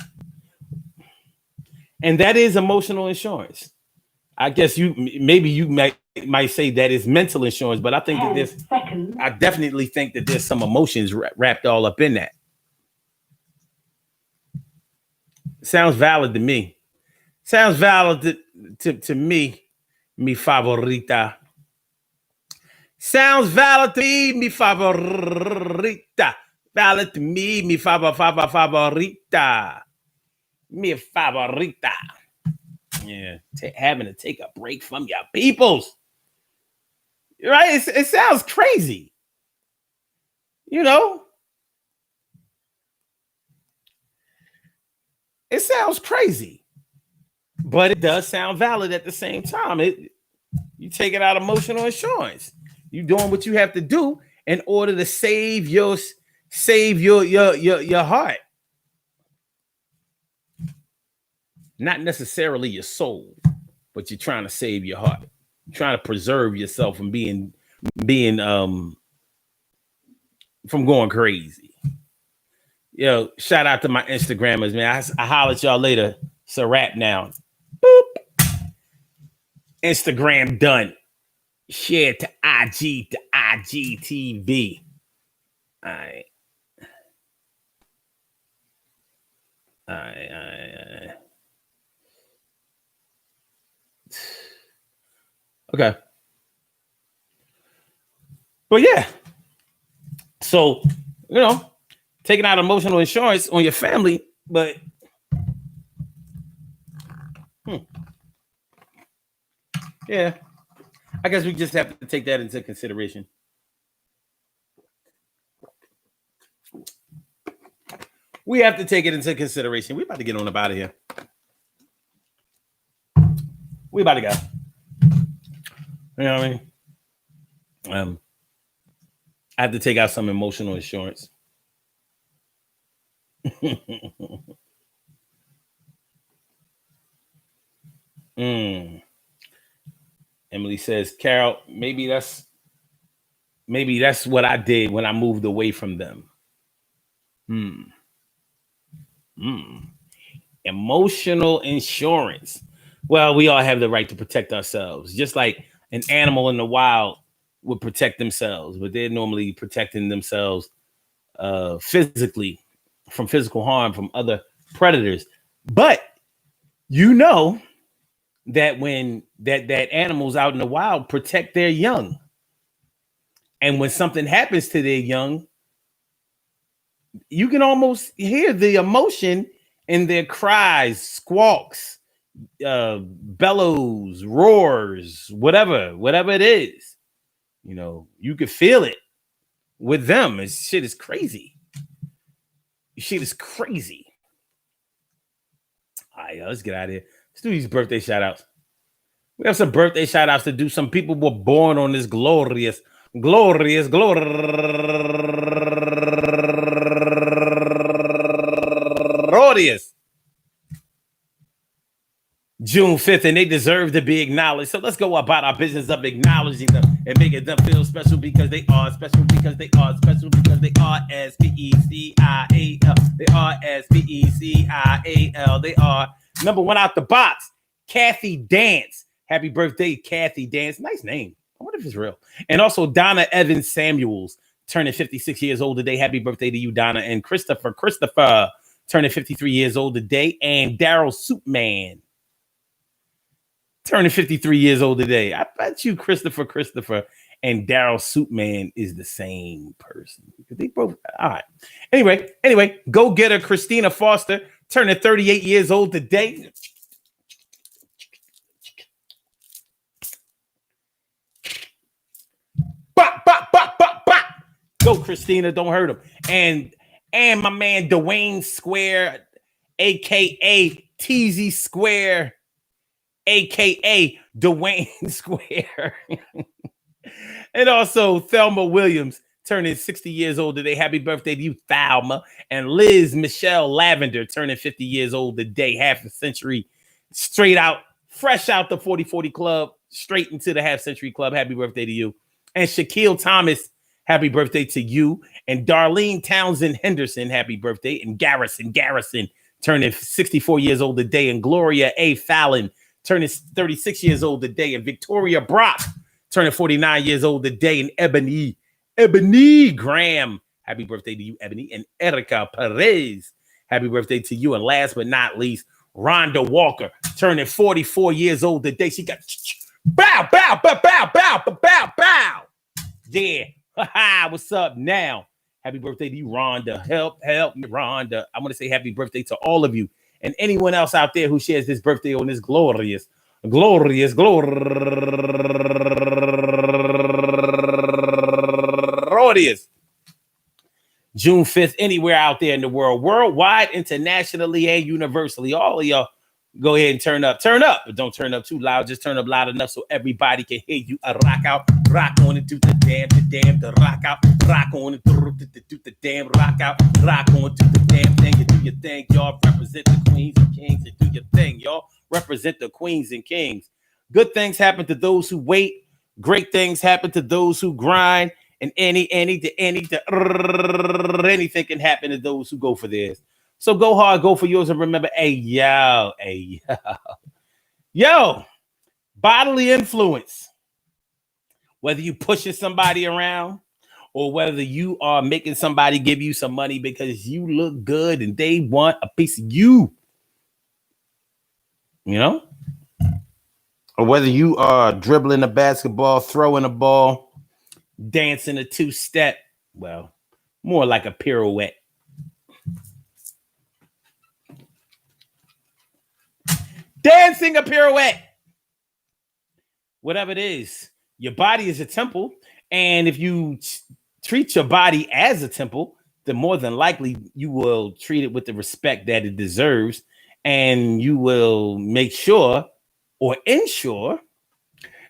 And that is emotional insurance. I guess you might say that is mental insurance, but I think that I definitely think that there's some emotions wrapped all up in that. Sounds valid to me. Sounds valid to me, mi favorita. Sounds valid to me, mi favorita. Valid to me, mi favorita. Mi favorita. Yeah, having to take a break from your peoples. Right? It sounds crazy. You know? It sounds crazy. But it does sound valid at the same time. You taking out emotional insurance. You doing what you have to do in order to save your save your heart, not necessarily your soul, but you're trying to save your heart. You're trying to preserve yourself from being from going crazy. Yo, shout out to my Instagrammers, man. I holler at y'all later. It's a wrap now. Boop. Instagram done. Share to IG TV. All right. Okay. But yeah. So, taking out emotional insurance on your family, but yeah, I guess we just have to take that into consideration. We have to take it into consideration. We're about to get on about it here. We about to go. You know what I mean? I have to take out some emotional insurance. Emily says, Carol, maybe that's what I did when I moved away from them. Emotional insurance. Well, we all have the right to protect ourselves, just like an animal in the wild would protect themselves, but they're normally protecting themselves physically from physical harm from other predators. But that when that animals out in the wild protect their young, and when something happens to their young, you can almost hear the emotion in their cries, squawks, bellows, roars, whatever it is. You could feel it with them. Shit is crazy. Shit is crazy. All right, let's get out of here. Let's do these birthday shout outs. We have some birthday shout outs to do. Some people were born on this glorious June 5th, and they deserve to be acknowledged. So let's go about our business of acknowledging them and making them feel special because they are special, because they are special, because they are SPECIAL. They are SPECIAL. They are number one out the box. Kathy Dance. Happy birthday, Kathy Dance. Nice name. I wonder if it's real. And also Donna Evans Samuels, turning 56 years old today. Happy birthday to you, Donna. And Christopher, turning 53 years old today. And Daryl Soupman, turning 53 years old today. I bet you Christopher and Daryl Soupman is the same person. They both, all right. Anyway, go get her, Christina Foster, turning 38 years old today. Bop, bop, bop, bop, bop. Go, Christina, don't hurt him. And my man Dwayne Square, aka TZ Square, aka Dwayne Square. And also Thelma Williams, turning 60 years old today. Happy birthday to you, Thelma. And Liz Michelle Lavender, turning 50 years old today. Half a century, straight out, fresh out the 40/40 Club, straight into the Half Century Club. Happy birthday to you. And Shaquille Thomas, happy birthday to you. And Darlene Townsend Henderson, happy birthday. And Garrison, turning 64 years old today. And Gloria A. Fallon, turning 36 years old today. And Victoria Brock, turning 49 years old today. And Ebony Graham, happy birthday to you, Ebony. And Erica Perez, happy birthday to you. And last but not least, Rhonda Walker, turning 44 years old today. She got bow, bow, bow, bow, bow, bow, bow. Yeah. What's up now? Happy birthday to you, Rhonda. Help me, Rhonda. I want to say happy birthday to all of you and anyone else out there who shares this birthday on this glorious June 5th, anywhere out there in the world, worldwide, internationally, and universally. All of y'all, go ahead and turn up, but don't turn up too loud. Just turn up loud enough so everybody can hear you. Rock out, rock on, and do the the rock out, rock on it, do the damn rock out, rock on, do the damn thing, you do your thing, y'all represent the queens and kings, and do your thing, y'all represent the queens and kings. Good things happen to those who wait, great things happen to those who grind, and anything can happen to those who go for theirs. So go hard, go for yours, and remember, yo, bodily influence. Whether you pushing somebody around or whether you are making somebody give you some money because you look good and they want a piece of you, or whether you are dribbling a basketball, throwing a ball, dancing a two-step, well, more like a pirouette. Dancing a pirouette. Whatever it is. Your body is a temple, and if you treat your body as a temple, then more than likely you will treat it with the respect that it deserves, and you will make sure or ensure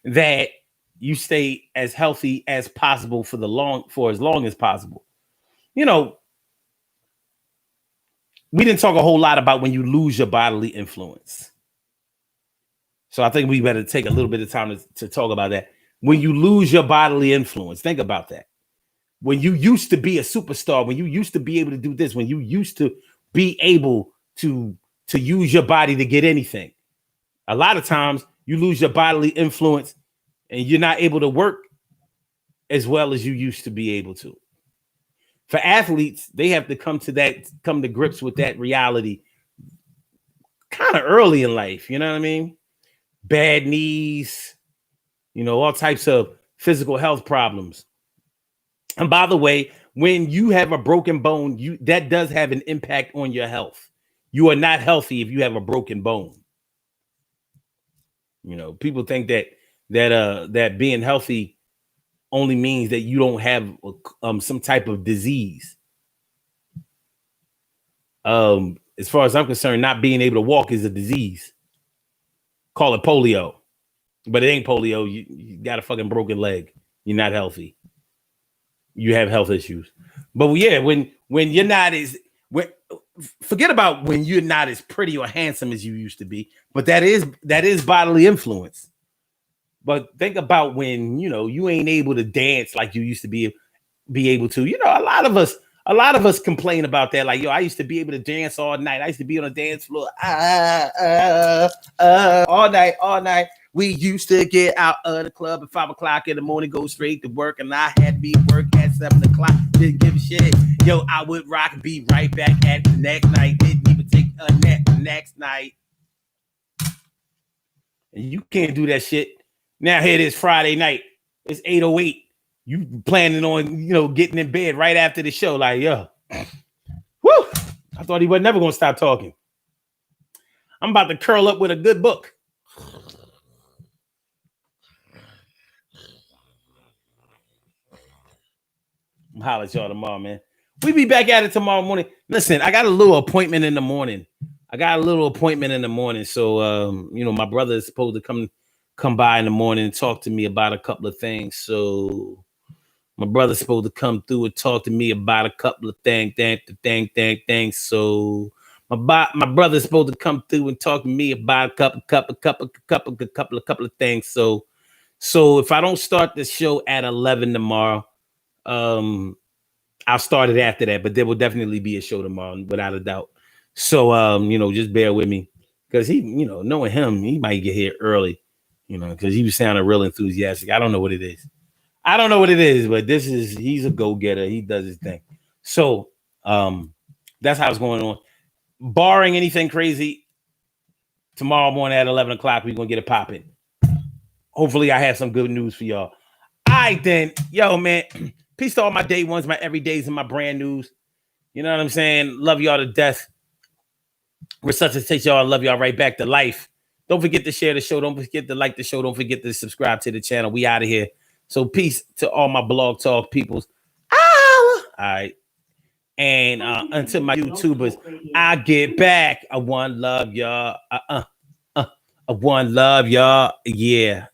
that you stay as healthy as possible for as long as possible. We didn't talk a whole lot about when you lose your bodily influence. So I think we better take a little bit of time to talk about that. When you lose your bodily influence, think about that. When you used to be a superstar, when you used to be able to do this, when you used to be able to use your body to get anything, a lot of times you lose your bodily influence and you're not able to work as well as you used to be able to. For athletes, they have to come to grips with that reality kind of early in life. You know what I mean? Bad knees, all types of physical health problems. And by the way, when you have a broken bone, that does have an impact on your health. You are not healthy if you have a broken bone. People think that being healthy only means that you don't have some type of disease. As far as I'm concerned, not being able to walk is a disease. Call it polio. But it ain't polio. You got a fucking broken leg. You're not healthy. You have health issues. But yeah, when you're not forget about when you're not as pretty or handsome as you used to be. But that is bodily influence. But think about when you ain't able to dance like you used to be able to. A lot of us complain about that. Like, I used to be able to dance all night. I used to be on a dance floor all night. We used to get out of the club at 5 o'clock in the morning, go straight to work, and I had to be at work at 7 o'clock. Didn't give a shit. I would rock and be right back at the next night. Didn't even take a nap the next night. And you can't do that shit. Now here it is Friday night. It's 8:08. You planning on, getting in bed right after the show. Like, woo! I thought he was never going to stop talking. I'm about to curl up with a good book. I'm holler at y'all tomorrow, man. We be back at it tomorrow morning. Listen, I got a little appointment in the morning. So, my brother is supposed to come by in the morning and talk to me about a couple of things. So my brother's supposed to come through and talk to me about a couple of things. So my brother's supposed to come through and talk to me about a couple of things. So if I don't start the show at 11 tomorrow, I'll start it after that, but there will definitely be a show tomorrow without a doubt. So, just bear with me because he, knowing him, he might get here early, because he was sounding real enthusiastic. I don't know what it is, but he's a go-getter. He does his thing. So, that's how it's going on. Barring anything crazy, tomorrow morning at 11 o'clock, we're going to get it popping. Hopefully I have some good news for y'all. All right, then. Yo, man. Peace to all my day ones, my everydays, and my brand news. You know what I'm saying? Love y'all to death. Resuscitate y'all. Love y'all right back to life. Don't forget to share the show. Don't forget to like the show. Don't forget to subscribe to the channel. We out of here. So peace to all my blog talk peoples. All right. And until my YouTubers, I get back. I one love y'all. I one love y'all. Yeah.